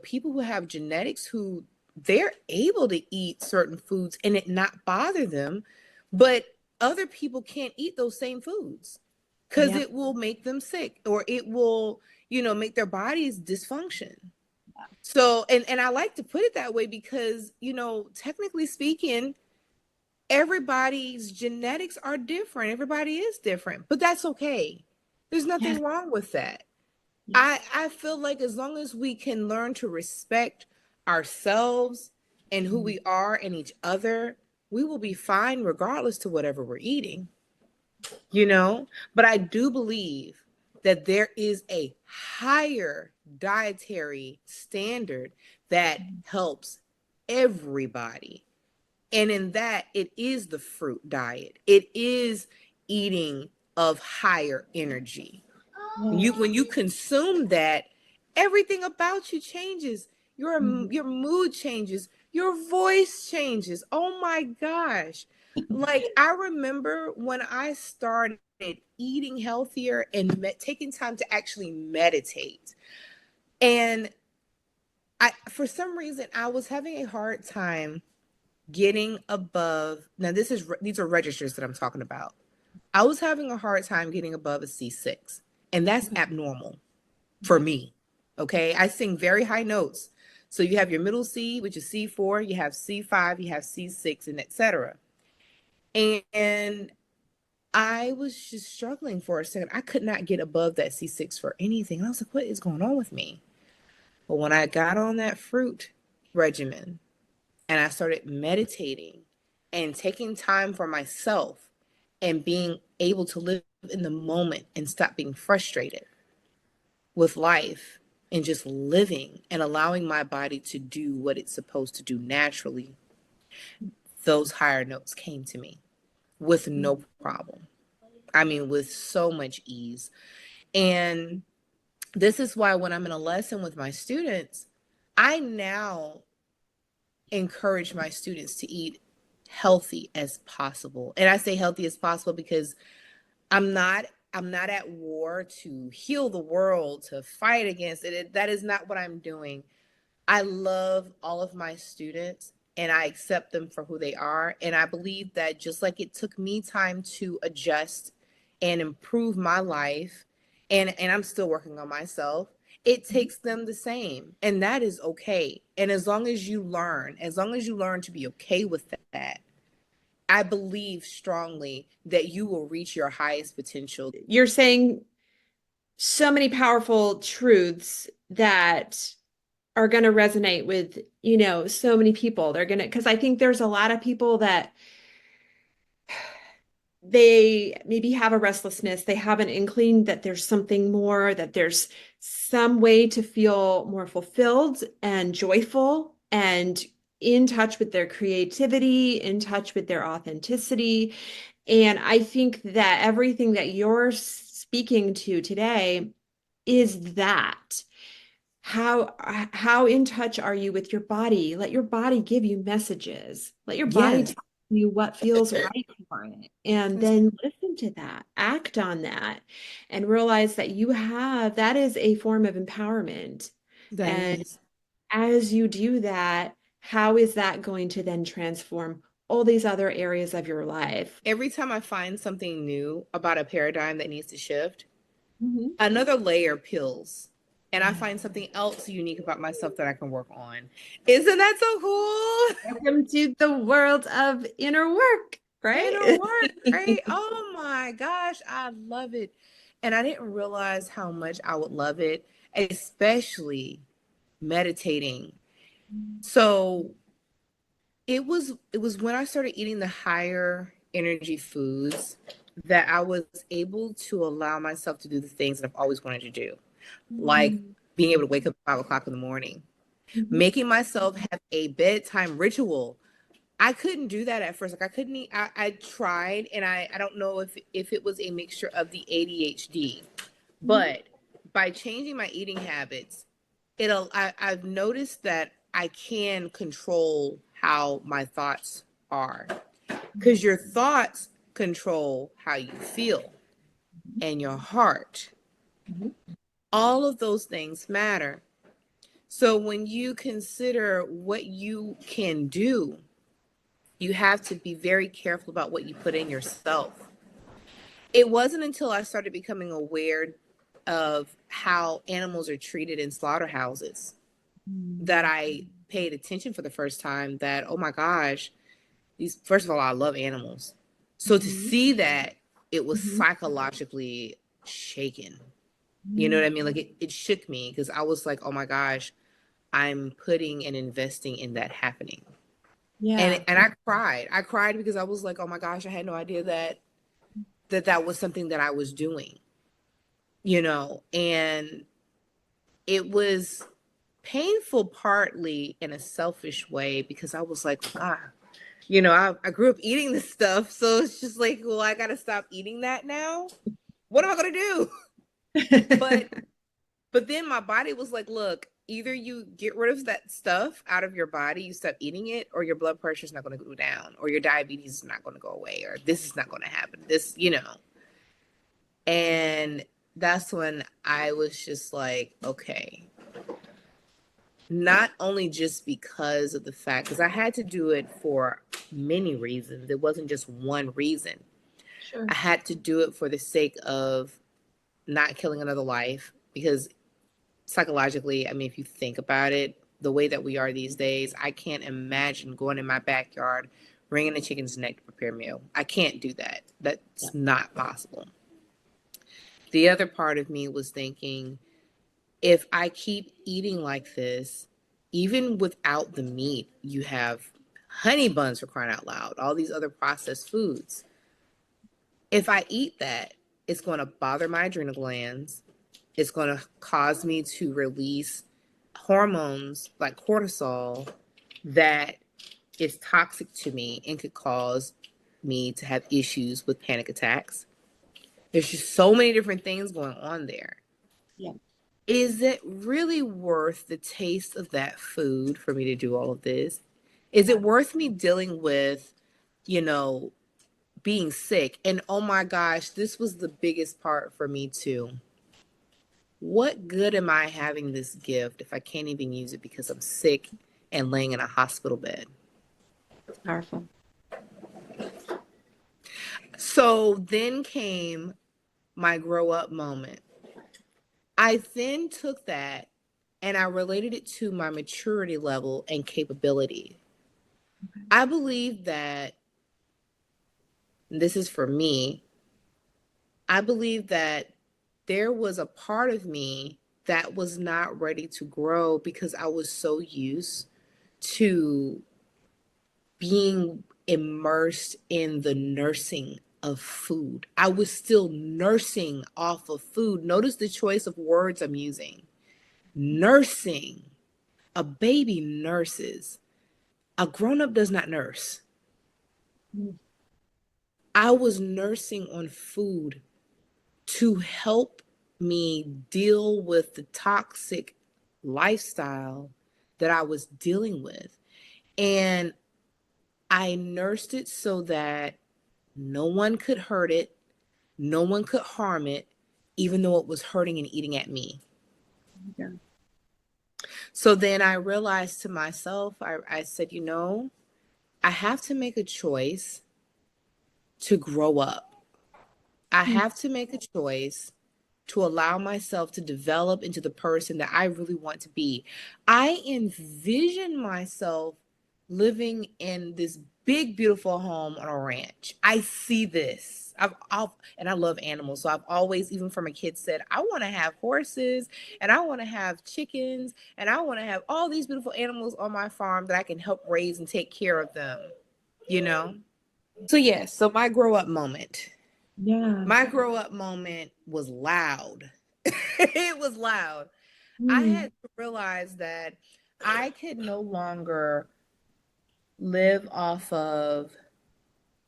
people who have genetics who they're able to eat certain foods and it not bother them, but other people can't eat those same foods because Yep. it will make them sick or it will, make their bodies dysfunction. So, and I like to put it that way because, technically speaking, everybody's genetics are different. Everybody is different, but that's okay. There's Yes. nothing wrong with that. Yes. I feel like as long as we can learn to respect ourselves and who we are and each other, we will be fine regardless to whatever we're eating, But I do believe that there is a higher dietary standard that helps everybody. And in that, it is the fruit diet. It is eating of higher energy. When you consume that, everything about you changes. Your mood changes. Your voice changes. Oh my gosh. Like I remember when I started eating healthier and taking time to actually meditate. And for some reason I was having a hard time getting above. Now these are registers that I'm talking about. I was having a hard time getting above a C6, and that's abnormal for me. Okay. I sing very high notes. So you have your middle C, which is C4, you have C5, you have C6, and etc. And I was just struggling for a second. I could not get above that C6 for anything. I was like, what is going on with me? But when I got on that fruit regimen and I started meditating and taking time for myself and being able to live in the moment and stop being frustrated with life and just living and allowing my body to do what it's supposed to do naturally, those higher notes came to me with no problem. I mean, with so much ease. And this is why when I'm in a lesson with my students, I now encourage my students to eat healthy as possible. And I say healthy as possible because I'm not I'm not at war to heal the world, to fight against it. That is not what I'm doing. I love all of my students and I accept them for who they are. And I believe that just like it took me time to adjust and improve my life, and I'm still working on myself, it takes them the same. And that is okay. And as long as you learn to be okay with that, I believe strongly that you will reach your highest potential. You're saying so many powerful truths that are going to resonate with, so many people. They're going to, because I think there's a lot of people that they maybe have a restlessness, they have an inkling that there's something more, that there's some way to feel more fulfilled and joyful and in touch with their creativity, in touch with their authenticity. And I think that everything that you're speaking to today is that. How in touch are you with your body? Let your body give you messages. Let your body Yes. tell you what feels right for it. And then listen to that, act on that, and realize that that is a form of empowerment. That And is. as you do that, how is that going to then transform all these other areas of your life? Every time I find something new about a paradigm that needs to shift, Mhm. another layer peels. And I Yeah. find something else unique about myself that I can work on. Isn't that so cool? Welcome to the world of inner work, Inner right? work, right? Oh my gosh, I love it. And I didn't realize how much I would love it, especially meditating. So it was when I started eating the higher energy foods that I was able to allow myself to do the things that I've always wanted to do, like Mhm. being able to wake up at 5 o'clock in the morning, Mhm. making myself have a bedtime ritual. I couldn't do that at first. Like I couldn't eat. I tried, and I don't know if it was a mixture of the ADHD, Mhm. but by changing my eating habits, I've noticed that I can control how my thoughts are, because your thoughts control how you feel and your heart. Mhm. All of those things matter. So when you consider what you can do, you have to be very careful about what you put in yourself. It wasn't until I started becoming aware of how animals are treated in slaughterhouses that Mhm. I paid attention for the first time that, oh my gosh, first of all, I love animals. So to Mhm. see that, it was Mhm. psychologically shaken. You know what Mhm. I mean? Like it shook me because I was like, oh my gosh, I'm putting and investing in that happening. Yeah. And I cried. I cried because I was like, oh my gosh, I had no idea that was something that I was doing, and it was painful partly in a selfish way because I was like, I grew up eating this stuff. So it's just like, well, I got to stop eating that now. What am I going to do? But But then my body was like, look, either you get rid of that stuff out of your body, you stop eating it, or your blood pressure is not going to go down, or your diabetes is not going to go away, or this is not going to happen. And that's when I was just like, okay, not only just because of the fact, because I had to do it for many reasons. It wasn't just one reason. Sure. I had to do it for the sake of not killing another life, because psychologically, I mean, if you think about it, the way that we are these days, I can't imagine going in my backyard, wringing a chicken's neck to prepare a meal. I can't do that. Yeah. That's not possible. The other part of me was thinking, if I keep eating like this, even without the meat, you have honey buns, for crying out loud, all these other processed foods. If I eat that, it's going to bother my adrenal glands. It's going to cause me to release hormones like cortisol that is toxic to me and could cause me to have issues with panic attacks. There's just so many different things going on there. Yeah. Is it really worth the taste of that food for me to do all of this? Is it worth me dealing with, you know, being sick? And oh my gosh, this was the biggest part for me too. What good am I having this gift if I can't even use it because I'm sick and laying in a hospital bed? It's powerful. So then came my grow up moment. I then took that and I related it to my maturity level and capability. I believe that this is for me. I believe that there was a part of me that was not ready to grow because I was so used to being immersed in the nursing of food. I was still nursing off of food. Notice the choice of words I'm using. Nursing. A baby nurses. A grown-up does not nurse. I was nursing on food to help me deal with the toxic lifestyle that I was dealing with. And I nursed it so that no one could hurt it, no one could harm it, even though it was hurting and eating at me. Yeah. So then I realized to myself, I said, I have to make a choice to grow up. I have to make a choice to allow myself to develop into the person that I really want to be. I envision myself living in this big, beautiful home on a ranch. I see this. And I love animals. So I've always, even from a kid, said, I want to have horses and I want to have chickens and I want to have all these beautiful animals on my farm that I can help raise and take care of them, So yes, so my grow up moment. Yeah. My grow up moment was loud. It was loud. I had to realize that I could no longer live off of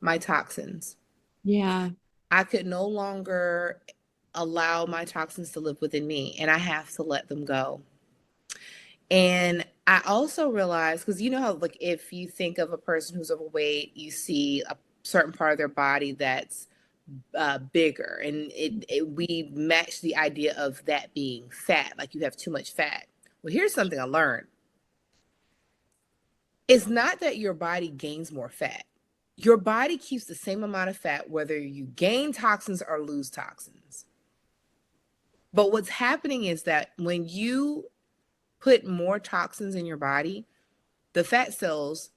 my toxins. Yeah. I could no longer allow my toxins to live within me, and I have to let them go. And I also realized, because you know how, like, if you think of a person who's overweight, you see a certain part of their body that's bigger, and we match the idea of that being fat, like you have too much fat. Well, here's something I learned. It's not that your body gains more fat. Your body keeps the same amount of fat whether you gain toxins or lose toxins. But what's happening is that when you put more toxins in your body, the fat cells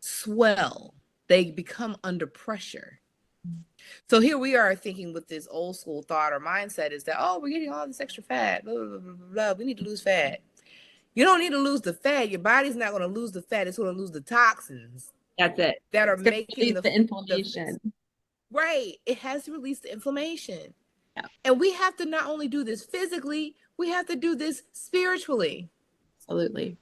swell. They become under pressure. So here we are thinking with this old school thought or mindset is that, oh, we're getting all this extra fat, blah, blah, blah, blah, blah. We need to lose fat. You don't need to lose the fat. Your body's not going to lose the fat. It's going to lose the toxins. That's it. That are making the inflammation. Right. It has to release the inflammation. Yeah. And we have to not only do this physically, we have to do this spiritually. Absolutely.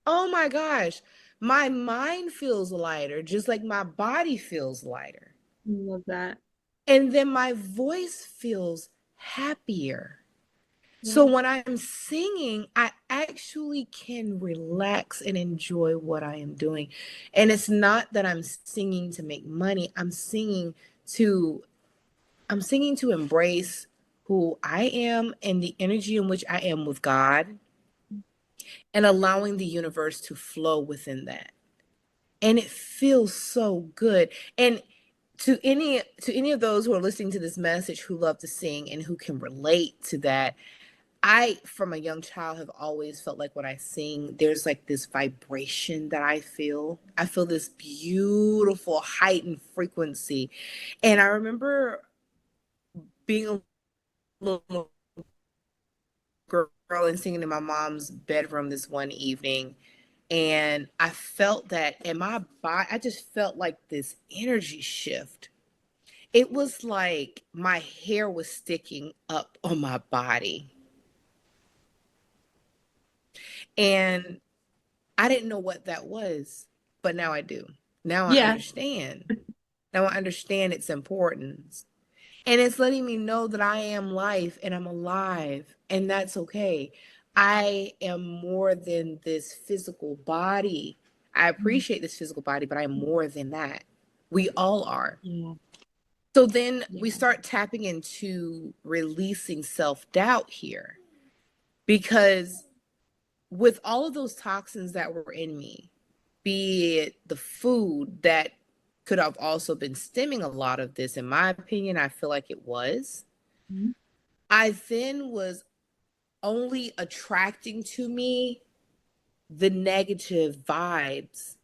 Oh my gosh. My mind feels lighter, just like my body feels lighter. I love that. And then my voice feels happier. Yeah. So when I'm singing, I actually can relax and enjoy what I am doing. And it's not that I'm singing to make money. I'm singing to embrace who I am and the energy in which I am with God, and allowing the universe to flow within that. And it feels so good. And to any of those who are listening to this message who love to sing and who can relate to that, I, from a young child, have always felt like when I sing, there's like this vibration that I feel. I feel this beautiful heightened frequency. And I remember being a little girl and singing in my mom's bedroom this one evening. And I felt that in my body, I just felt like this energy shift. It was like my hair was sticking up on my body. And I didn't know what that was, but now I do. Now I understand. Now I understand its importance. And it's letting me know that I am life and I'm alive, and that's okay. I am more than this physical body. I appreciate this physical body, but I'm more than that. We all are. Yeah. So then we start tapping into releasing self-doubt here, because with all of those toxins that were in me, be it the food that could have also been stemming a lot of this, in my opinion, I feel like it was. Mm-hmm. I then was only attracting to me the negative vibes.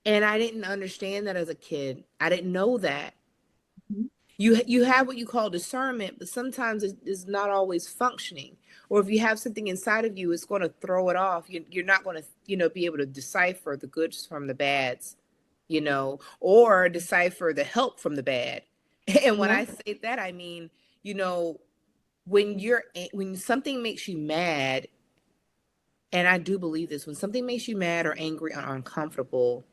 And I didn't understand that as a kid. I didn't know that. Mhm. You have what you call discernment, but sometimes it's not always functioning. Or if you have something inside of you, it's going to throw it off. You're not going to, be able to decipher the goods from the bads, or decipher the help from the bad. And when Yeah. I say that, I mean, you know, when something makes you mad, and I do believe this, when something makes you mad or angry or uncomfortable,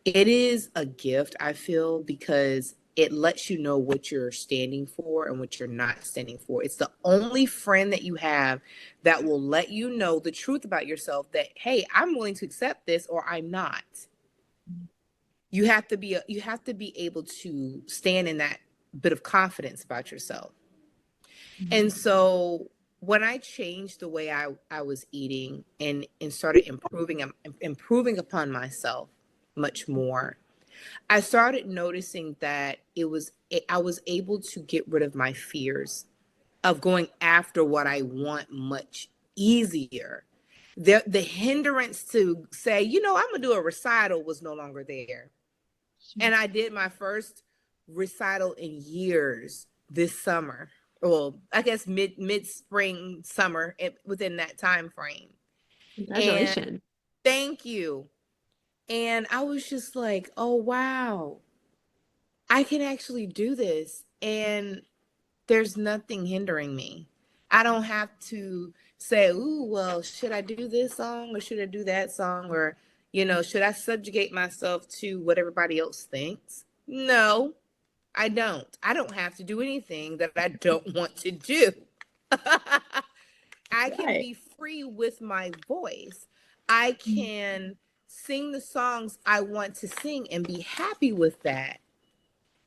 it is a gift, I feel, because it lets you know what you're standing for and what you're not standing for. It's the only friend that you have that will let you know the truth about yourself, that, hey, I'm willing to accept this or I'm not. You have to be able to stand in that bit of confidence about yourself. Mhm. And so when I changed the way I was eating and started improving upon myself much more, I started noticing that I was able to get rid of my fears of going after what I want much easier. The hindrance to say, I'm gonna do a recital was no longer there. Sure. And I did my first recital in years this summer. Well, I guess mid spring, summer, within that time frame. And Congratulations. thank you. And I was just like, oh wow, I can actually do this. And there's nothing hindering me. I don't have to say, ooh, well, should I do this song or should I do that song? Or, should I subjugate myself to what everybody else thinks? No, I don't. I don't have to do anything that I don't want to do. I can Right. be free with my voice. I can sing the songs I want to sing and be happy with that.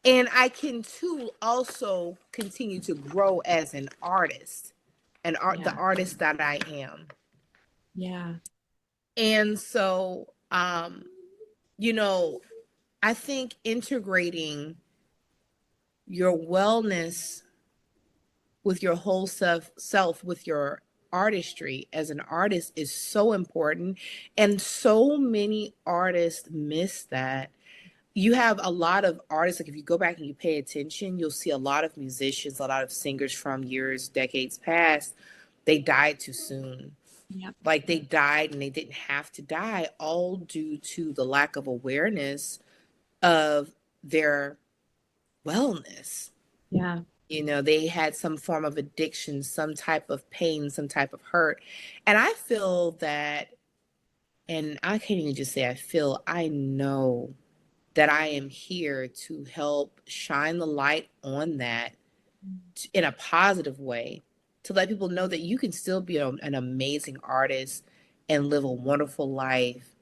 And I can too also continue to grow as an artist, the Yeah. artist that I am. Yeah. And so, you know, I think integrating your wellness with your whole self with your artistry as an artist is so important. And so many artists miss that. You have a lot of artists, like if you go back and you pay attention, you'll see a lot of musicians, a lot of singers from years, decades past, they died too soon. Yep. Like they died and they didn't have to die, all due to the lack of awareness of their wellness. Yeah. They had some form of addiction, some type of pain, some type of hurt. And I feel that, and I can't even just say I know that I am here to help shine the light on that in a positive way, to let people know that you can still be an amazing artist and live a wonderful life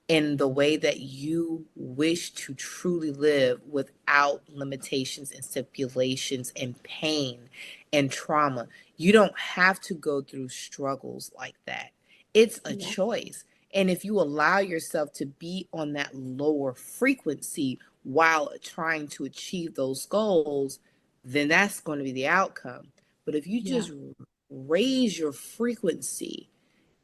in the way that you wish to truly live without limitations and stipulations and pain and trauma. You don't have to go through struggles like that. It's a Yeah. choice. And if you allow yourself to be on that lower frequency while trying to achieve those goals, then that's going to be the outcome. But if you Yeah. just raise your frequency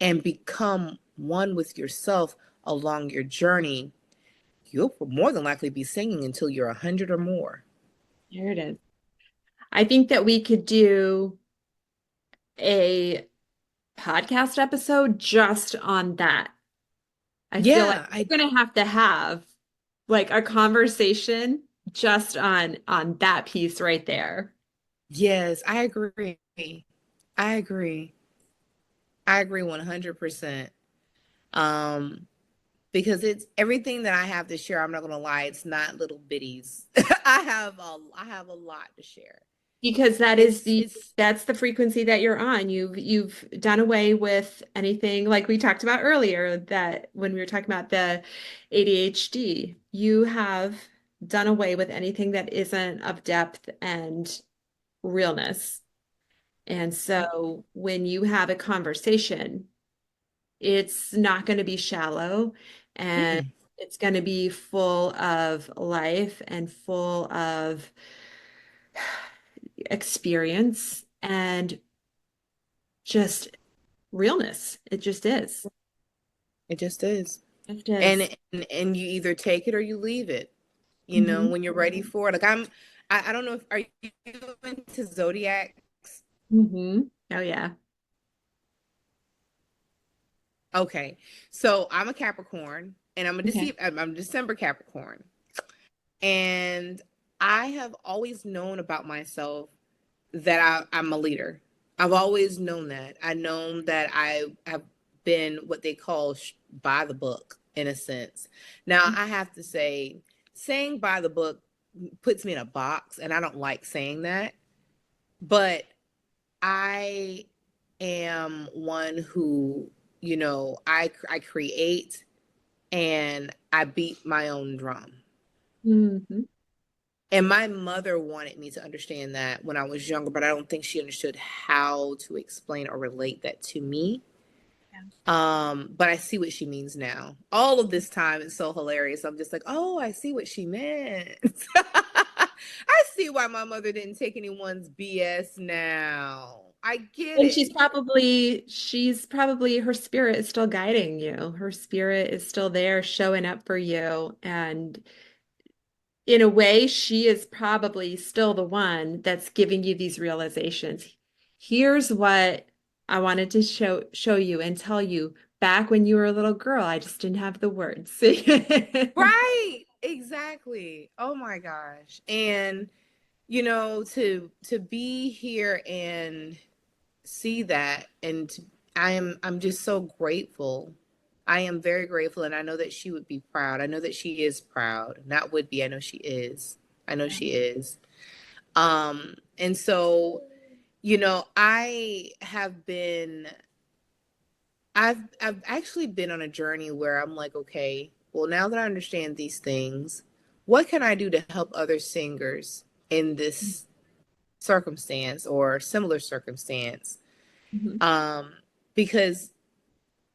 and become one with yourself along your journey, you'll more than likely be singing until you're 100 or more. Here it is. I think that we could do a podcast episode just on that. I feel like Yeah, I we're gonna have to have like a conversation just on that piece right there. yes, I agree. I agree. I agree 100%. Um because it's everything that I have to share, I'm not going to lie, it's not little bitties. I have a lot to share. Because It's that's the frequency that you're on. You've done away with anything like we talked about earlier, that when we were talking about the ADHD, you have done away with anything that isn't of depth and realness. And so when you have a conversation, it's not going to be shallow, and mm-mm. it's going to be full of life and full of experience. And just realness. It just is. It just is. It is. And you either take it or you leave it, Hmm. when you're ready for it. Like I don't know if, are you into zodiacs? Hmm. Oh yeah. Okay. So I'm a Capricorn and Okay. I'm a December Capricorn. And I have always known about myself that I'm a leader. I've always known that. I known that I have been what they call by the book in a sense. Now I have to say, saying by the book puts me in a box, and I don't like saying that. But I am one who, I create and I beat my own drum. Hmm. And my mother wanted me to understand that when I was younger, but I don't think she understood how to explain or relate that to me. But I see what she means now. All of this time is so hilarious. I'm just like, oh, I see what she meant. I see why my mother didn't take anyone's BS now. I get And it. she's probably, her spirit is still guiding you. Her spirit is still there showing up for you. And in a way, she is probably still the one that's giving you these realizations. Here's what I wanted to show you and tell you back when you were a little girl. I just didn't have the words. Right. Exactly. Oh my gosh. And to be here and see that, and I'm just so grateful. I am very grateful, and I know that she would be proud. I know that she is proud. Not would be, I know she is. I know she is. And so, I have been I've actually been on a journey where I'm like, okay, well, now that I understand these things, what can I do to help other singers in this circumstance or similar circumstance? Mhm. Um, because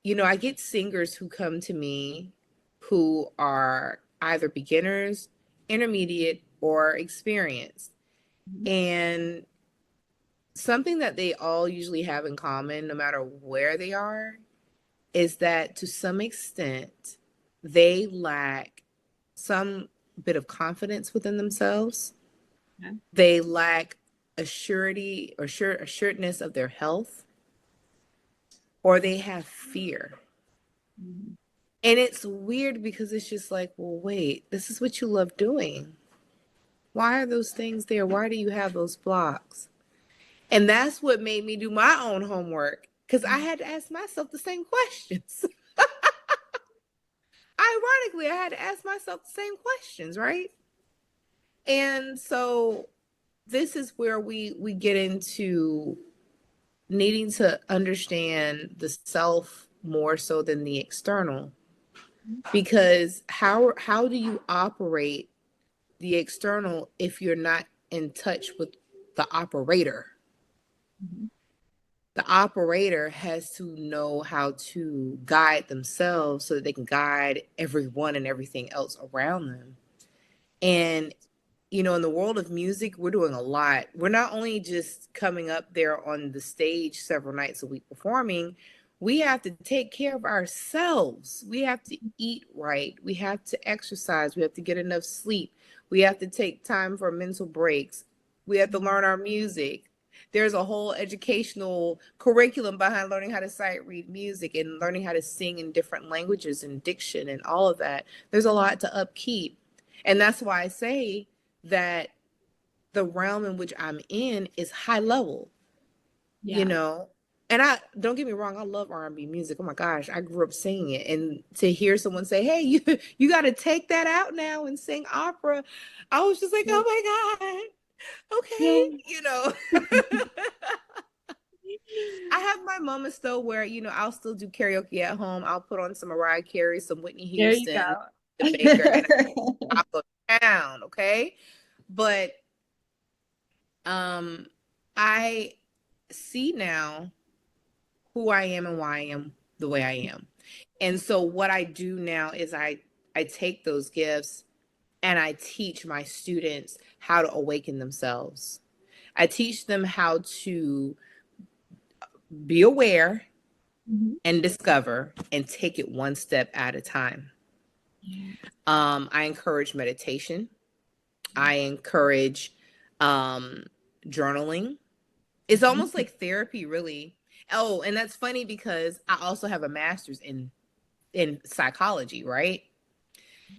I get singers who come to me who are either beginners, intermediate, or experienced. And something that they all usually have in common, no matter where they are, is that to some extent, they lack some bit of confidence within themselves. Yeah. They lack assuredness of their health, or they have fear. Mhm. And it's weird because it's just like, well, wait, this is what you love doing. Why are those things there? Why do you have those blocks? And that's what made me do my own homework, because I had to ask myself the same questions. Ironically, I had to ask myself the same questions, right? And so this is where we get into needing to understand the self more so than the external, because how do you operate the external if you're not in touch with the operator? Mhm. The operator has to know how to guide themselves so that they can guide everyone and everything else around them. And in the world of music, we're doing a lot. We're not only just coming up there on the stage several nights a week performing, we have to take care of ourselves. We have to eat right. We have to exercise. We have to get enough sleep. We have to take time for mental breaks. We have to learn our music. There's a whole educational curriculum behind learning how to sight read music and learning how to sing in different languages and diction and all of that. There's a lot to upkeep. And that's why I say that the realm in which I'm in is high level, you Yeah. know. And I don't get me wrong, I love R&B music. Oh my gosh, I grew up singing it, and to hear someone say, "Hey, you got to take that out now and sing opera," I was just like, Yeah. "Oh my god, Yeah. okay." I have my moments though where I'll still do karaoke at home. I'll put on some Mariah Carey, some Whitney There you Houston, the Baker, and go. I'll go down. Okay, but um, I see now who I am and why I am the way I am. And so what I do now is I take those gifts and I teach my students how to awaken themselves. I teach them how to be aware Mhm. and discover and take it one step at a time. Yeah. I encourage meditation. I encourage journaling. It's almost like therapy, really. Oh, and that's funny because I also have a master's in psychology, right?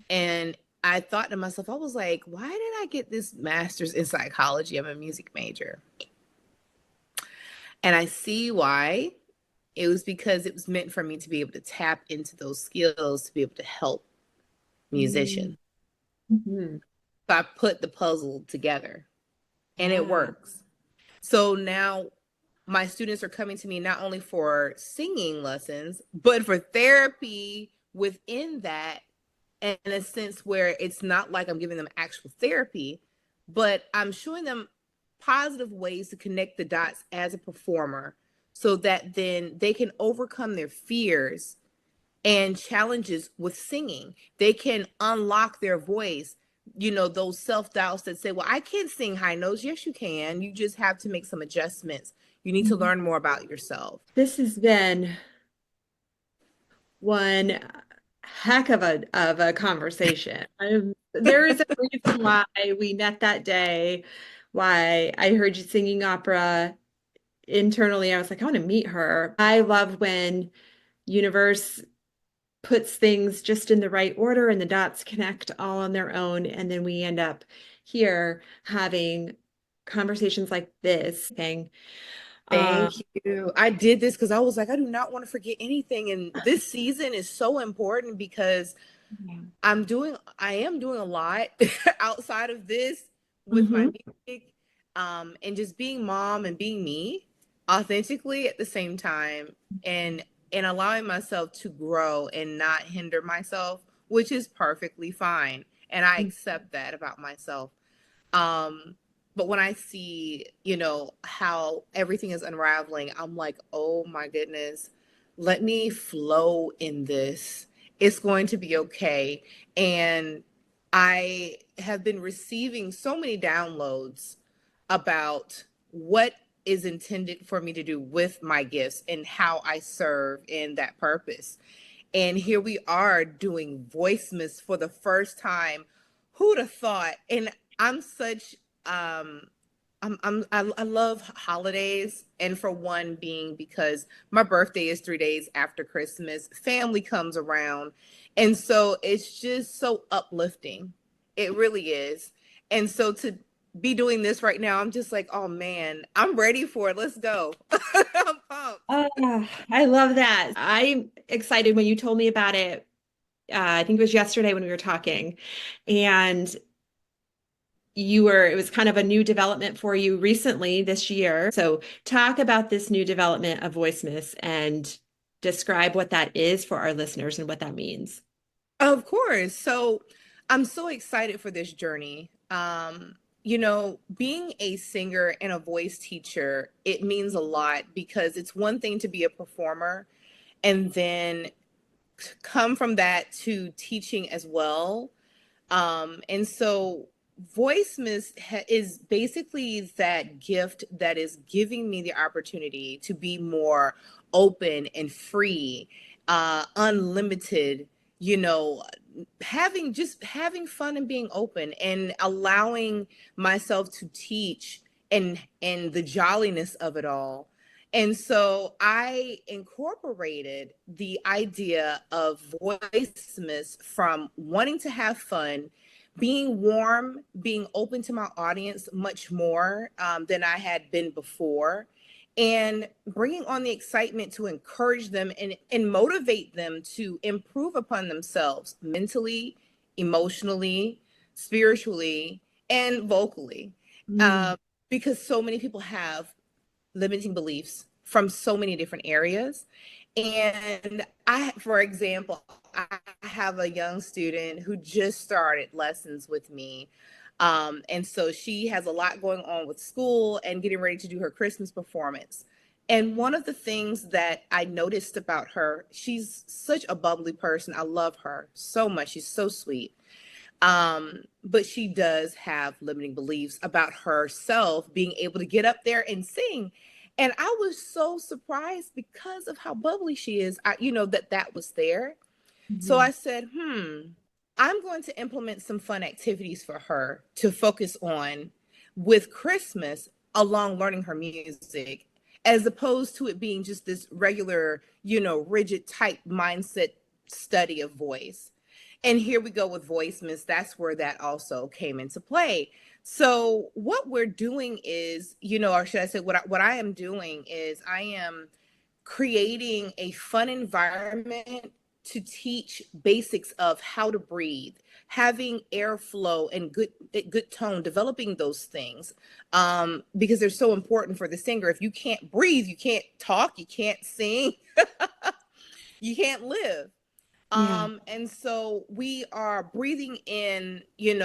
And I thought to myself, I was like, why did I get this master's in psychology? I'm a music major. And I see why. It was because it was meant for me to be able to tap into those skills to be able to help musicians. Mm-hmm. So I put the puzzle together and it Yeah. works. So now my students are coming to me not only for singing lessons, but for therapy within that, in a sense where it's not like I'm giving them actual therapy, but I'm showing them positive ways to connect the dots as a performer so that then they can overcome their fears and challenges with singing. They can unlock their voice. You know, those self doubts that say, well, I can't sing high notes. Yes, you can. You just have to make some adjustments. You need to Mhm. learn more about yourself. This has been one heck of a conversation. There is a reason why we met that day, why I heard you singing opera. Internally, I was like, I want to meet her. I love when universe puts things just in the right order and the dots connect all on their own, and then we end up here having conversations like this thing. Thank you. I did this because I was like, I do not want to forget anything. And this season is so important because Yeah. I am doing a lot outside of this with my Hmm. music, and just being mom and being me authentically at the same time, and allowing myself to grow and not hinder myself, which is perfectly fine. And I accept that about myself. Um, but when I see, you know, how everything is unraveling, I'm like, oh my goodness, let me flow in this. It's going to be okay. And I have been receiving so many downloads about what is intended for me to do with my gifts and how I serve in that purpose. And here we are doing voicemas for the first time. Who'd have thought? And I'm such I love holidays, and for one being because my birthday is 3 days after Christmas, family comes around, and so it's just so uplifting. It really is. And so to be doing this right now, I'm just like, oh man, I'm ready for it. Let's go. I'm pumped. I love that. I'm excited when you told me about it. I think it was yesterday when we were talking, and it was kind of a new development for you recently this year. So talk about this new development of voice and describe what that is for our listeners and what that means. Of course. So I'm so excited for this journey. You know, being a singer and a voice teacher, it means a lot because it's one thing to be a performer and then come from that to teaching as well. And so is basically that gift that is giving me the opportunity to be more open and free, unlimited, you know, having fun and being open and allowing myself to teach and the jolliness of it all. And so I incorporated the idea of voicemas from wanting to have fun, being warm, being open to my audience much more than I had been before, and bringing on the excitement to encourage them and motivate them to improve upon themselves mentally, emotionally, spiritually, and vocally. Mm. Um, because so many people have limiting beliefs from so many different areas. And for example, I have a young student who just started lessons with me. And so she has a lot going on with school and getting ready to do her Christmas performance. And one of the things that I noticed about her, she's such a bubbly person. I love her so much. She's so sweet. But she does have limiting beliefs about herself being able to get up there and sing. And I was so surprised because of how bubbly she is, that was there. So Mhm. I said, I'm going to implement some fun activities for her to focus on with Christmas along learning her music, as opposed to it being just this regular, rigid type mindset study of voice. And here we go with Voice Miss. That's where that also came into play. So what we're doing is, or should I say what I am doing is I am creating a fun environment to teach basics of how to breathe, having airflow and good tone, developing those things, because they're so important for the singer. If you can't breathe, you can't talk, you can't sing, you can't live. Yeah. And so we are breathing in, in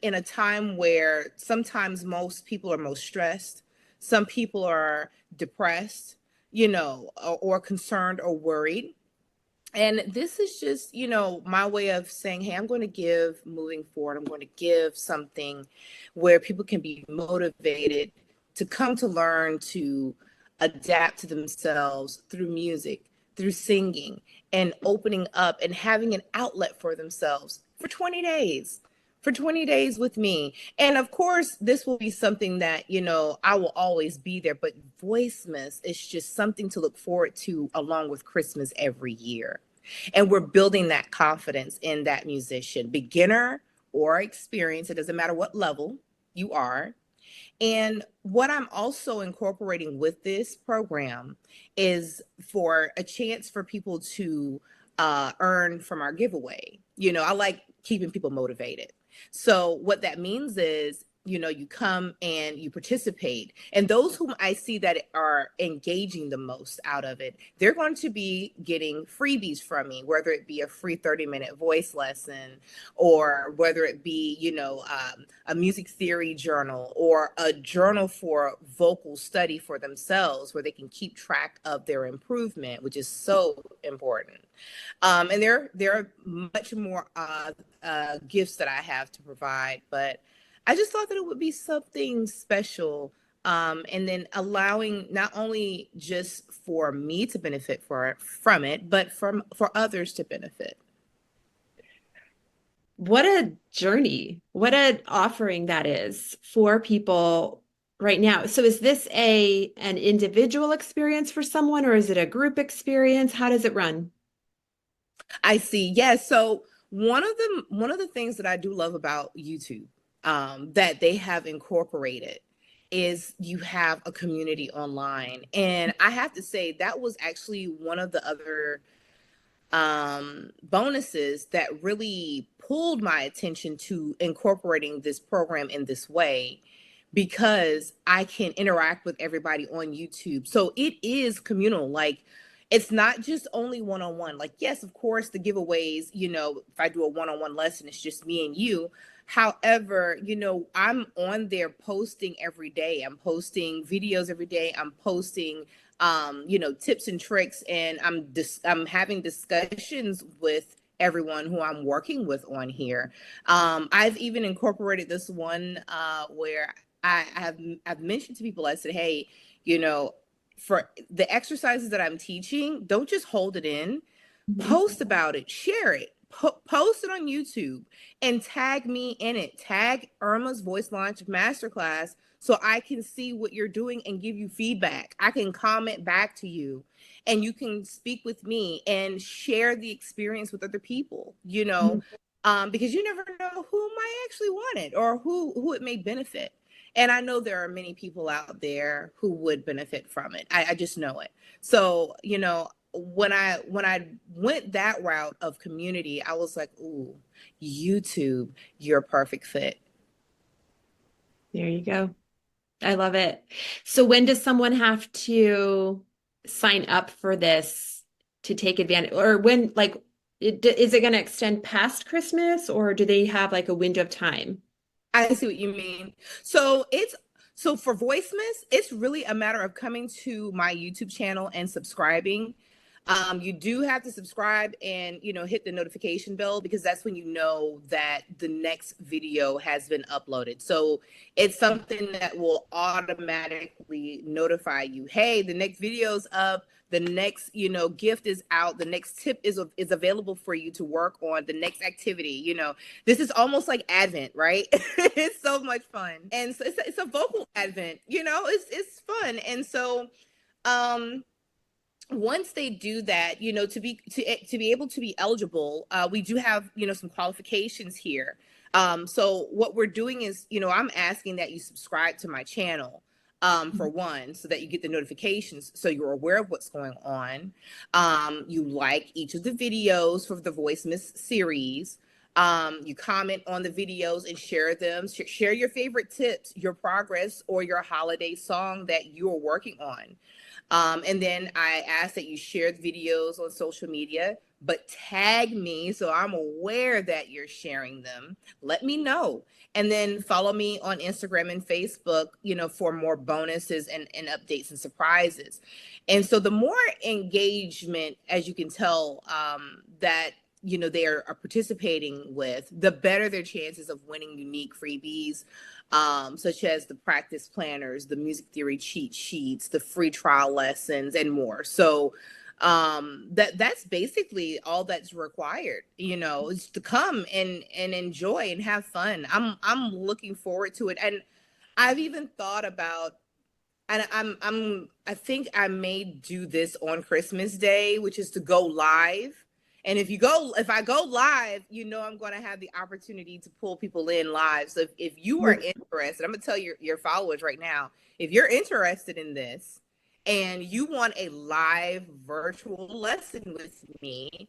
a time where sometimes most people are most stressed. Some people are depressed, or concerned or worried. And this is just, my way of saying, hey, I'm going to give moving forward. I'm going to give something where people can be motivated to come to learn to adapt to themselves through music, through singing, and opening up and having an outlet for themselves for 20 days. For 20 days with me. And of course, this will be something that, I will always be there. But Voicemas is just something to look forward to along with Christmas every year. And we're building that confidence in that musician, beginner or experienced. It doesn't matter what level you are. And what I'm also incorporating with this program is for a chance for people to earn from our giveaway. I like keeping people motivated. So what that means is, you come and you participate. And those whom I see that are engaging the most out of it, they're going to be getting freebies from me, whether it be a free 30-minute voice lesson, or whether it be, a music theory journal, or a journal for vocal study for themselves, where they can keep track of their improvement, which is so important. And there are much more gifts that I have to provide, but I just thought that it would be something special. And then allowing not only just for me to benefit from it, but for others to benefit. What a journey. What an offering that is for people right now. So is this an individual experience for someone, or is it a group experience? How does it run? I see. Yes. So one of the things that I do love about YouTube, that they have incorporated, is you have a community online. And I have to say that was actually one of the other bonuses that really pulled my attention to incorporating this program in this way, because I can interact with everybody on YouTube. So it is communal. Like, it's not just only one-on-one. Like, yes, of course, the giveaways, if I do a one-on-one lesson, it's just me and you. However, I'm on there posting every day. I'm posting videos every day. I'm posting tips and tricks, and I'm having discussions with everyone who I'm working with on here. I've even incorporated this one where I've mentioned to people, I said, hey, for the exercises that I'm teaching, don't just hold it in, Mhm. post about it, share it, post it on YouTube, and tag me in it. Tag Irma's Voice Launch Masterclass so I can see what you're doing and give you feedback. I can comment back to you, and you can speak with me and share the experience with other people, because you never know who might actually want it, or who it may benefit. And I know there are many people out there who would benefit from it. I just know it. So, when I went that route of community, I was like, ooh, YouTube, you're a perfect fit. There you go. I love it. So when does someone have to sign up for this to take advantage, or when, like, is it going to extend past Christmas, or do they have like a window of time? I see what you mean. So for Voicemas, it's really a matter of coming to my YouTube channel and subscribing. You do have to subscribe and, hit the notification bell, because that's when you know that the next video has been uploaded. So it's something that will automatically notify you, hey, the next video's up, the next, gift is out, the next tip is available for you to work on, the next activity. This is almost like Advent, right? It's so much fun. And so it's a vocal Advent, it's fun. And so, once they do that, to be able to be eligible, we do have, some qualifications here. So what we're doing is, I'm asking that you subscribe to my channel, for one, so that you get the notifications, so you're aware of what's going on. You like each of the videos for the Voice Miss series. You comment on the videos and share them. Share your favorite tips, your progress, or your holiday song that you're working on. And then I ask that you share the videos on social media, but tag me so I'm aware that you're sharing them. Let me know. And then follow me on Instagram and Facebook, for more bonuses and updates and surprises. And so the more engagement, as you can tell, that they are participating with, the better their chances of winning unique freebies, such as the practice planners, the music theory cheat sheets, the free trial lessons, and more. So that's basically all that's required, is to come and enjoy and have fun. I'm looking forward to it. And I've even thought about, and I think I may do this on Christmas Day, which is to go live. And if I go live, I'm going to have the opportunity to pull people in live. So if you are interested, I'm going to tell your followers right now, if you're interested in this and you want a live virtual lesson with me,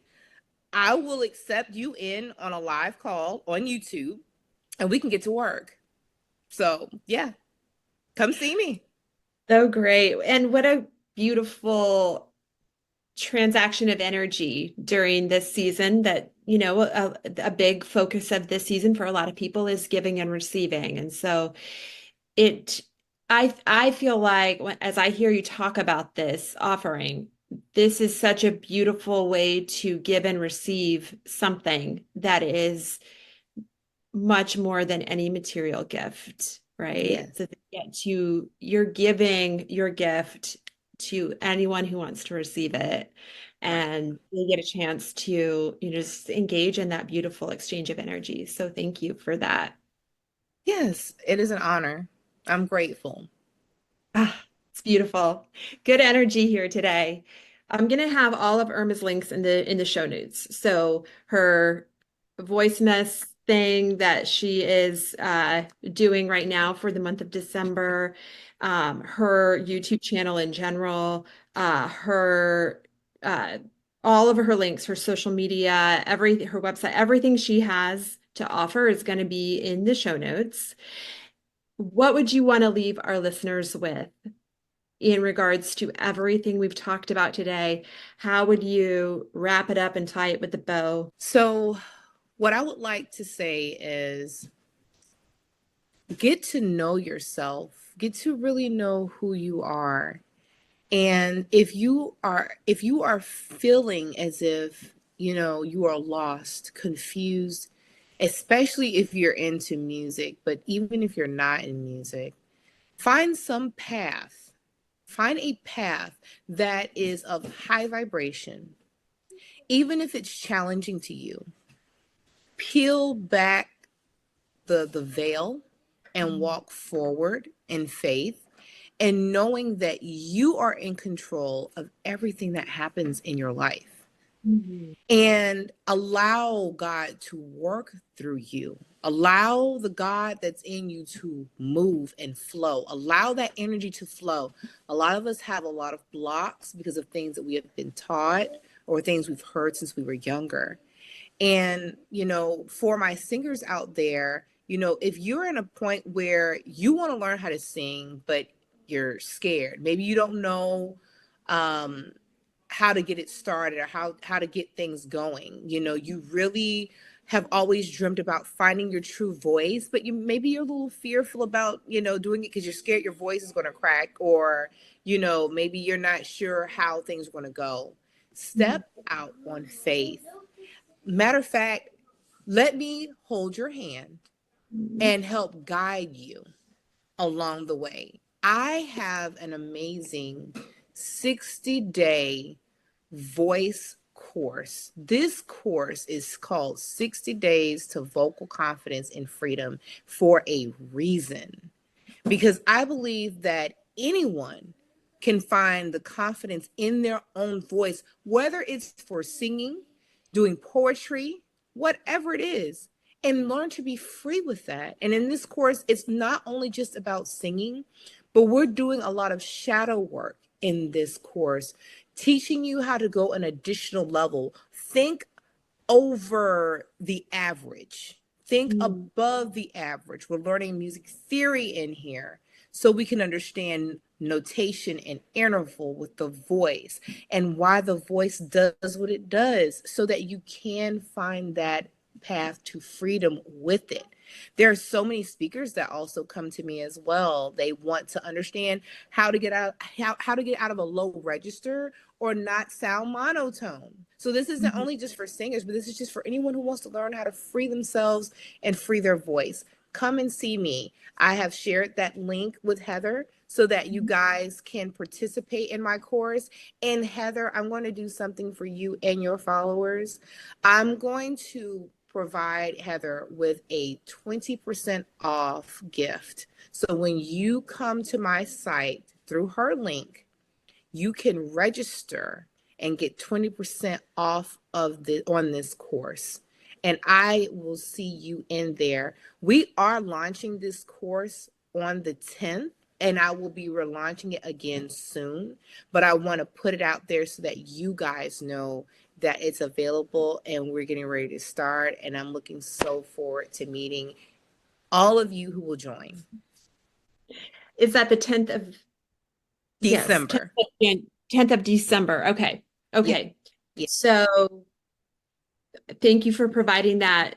I will accept you in on a live call on YouTube, and we can get to work. So yeah, come see me. So great. And what a beautiful transaction of energy during this season that, a big focus of this season for a lot of people is giving and receiving. And so I feel like as I hear you talk about this offering, this is such a beautiful way to give and receive something that is much more than any material gift, right? Yes. So you're giving your gift to anyone who wants to receive it, and they get a chance to, just engage in that beautiful exchange of energy. So thank you for that. Yes, it is an honor. I'm grateful. It's beautiful. Good energy here today. I'm gonna have all of Irma's links in the show notes. So her voice mess thing that she is doing right now for the month of December, her YouTube channel in general, her all of her links, her social media, her website, everything she has to offer is going to be in the show notes. What would you want to leave our listeners with in regards to everything we've talked about today? How would you wrap it up and tie it with the bow? So what I would like to say is, get to know yourself, get to really know who you are. And if you are feeling as if, you are lost, confused, especially if you're into music, but even if you're not in music, find a path that is of high vibration, even if it's challenging to you. Peel back the veil and walk forward in faith, and knowing that you are in control of everything that happens in your life. Mm-hmm. And allow God to work through you. Allow the God that's in you to move and flow. Allow that energy to flow. A lot of us have a lot of blocks because of things that we have been taught or things we've heard since we were younger. And, for my singers out there, if you're in a point where you want to learn how to sing, but you're scared, maybe you don't know how to get it started or how to get things going. You really have always dreamt about finding your true voice, but maybe you're a little fearful about, doing it because you're scared your voice is going to crack, or, maybe you're not sure how things are going to go. Step out on faith. Matter of fact, let me hold your hand and help guide you along the way. I have an amazing 60-day voice course. This course is called 60 Days to Vocal Confidence and Freedom for a reason, because I believe that anyone can find the confidence in their own voice, whether it's for singing, doing poetry, whatever it is, and learn to be free with that. And in this course, it's not only just about singing, but we're doing a lot of shadow work in this course, teaching you how to go an additional level. Think over the average. Think above the average. We're learning music theory in here so we can understand notation and interval with the voice and why the voice does what it does, so that you can find that path to freedom with it. There are so many speakers that also come to me as well. They want to understand how to get out of a low register or not sound monotone. So this isn't only just for singers, but this is just for anyone who wants to learn how to free themselves and free their voice. Come and see me. I have shared that link with Heather so that you guys can participate in my course. And Heather, I'm going to do something for you and your followers. I'm going to provide Heather with a 20% off gift. So when you come to my site through her link, you can register and get 20% off on this course. And I will see you in there. We are launching this course on the 10th, and I will be relaunching it again soon. But I want to put it out there so that you guys know that it's available and we're getting ready to start. And I'm looking so forward to meeting all of you who will join. Is that the 10th of December? Yes, 10th of December. Okay. Yeah. So thank you for providing that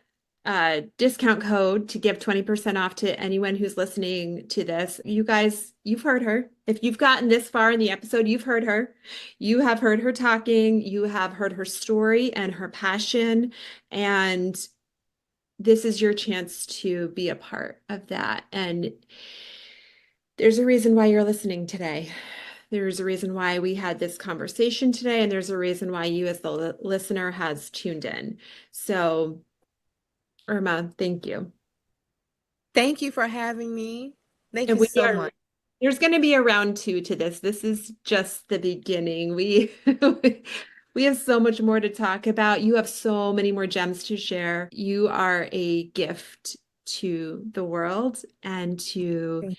discount code to give 20% off to anyone who's listening to this. You guys, you've heard her. If you've gotten this far in the episode, you've heard her. You have heard her talking. You have heard her story and her passion. And this is your chance to be a part of that. And there's a reason why you're listening today. There's a reason why we had this conversation today, and there's a reason why you as the listener has tuned in. So, Irma, thank you. Thank you for having me. Thank you so much. There's going to be a round 2 to this. This is just the beginning. We have so much more to talk about. You have so many more gems to share. You are a gift to the world and to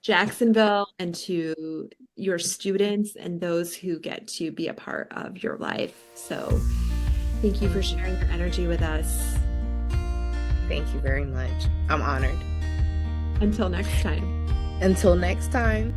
Jacksonville and to your students and those who get to be a part of your life. So thank you for sharing your energy with us. Thank you very much. I'm honored. Until next time. Until next time.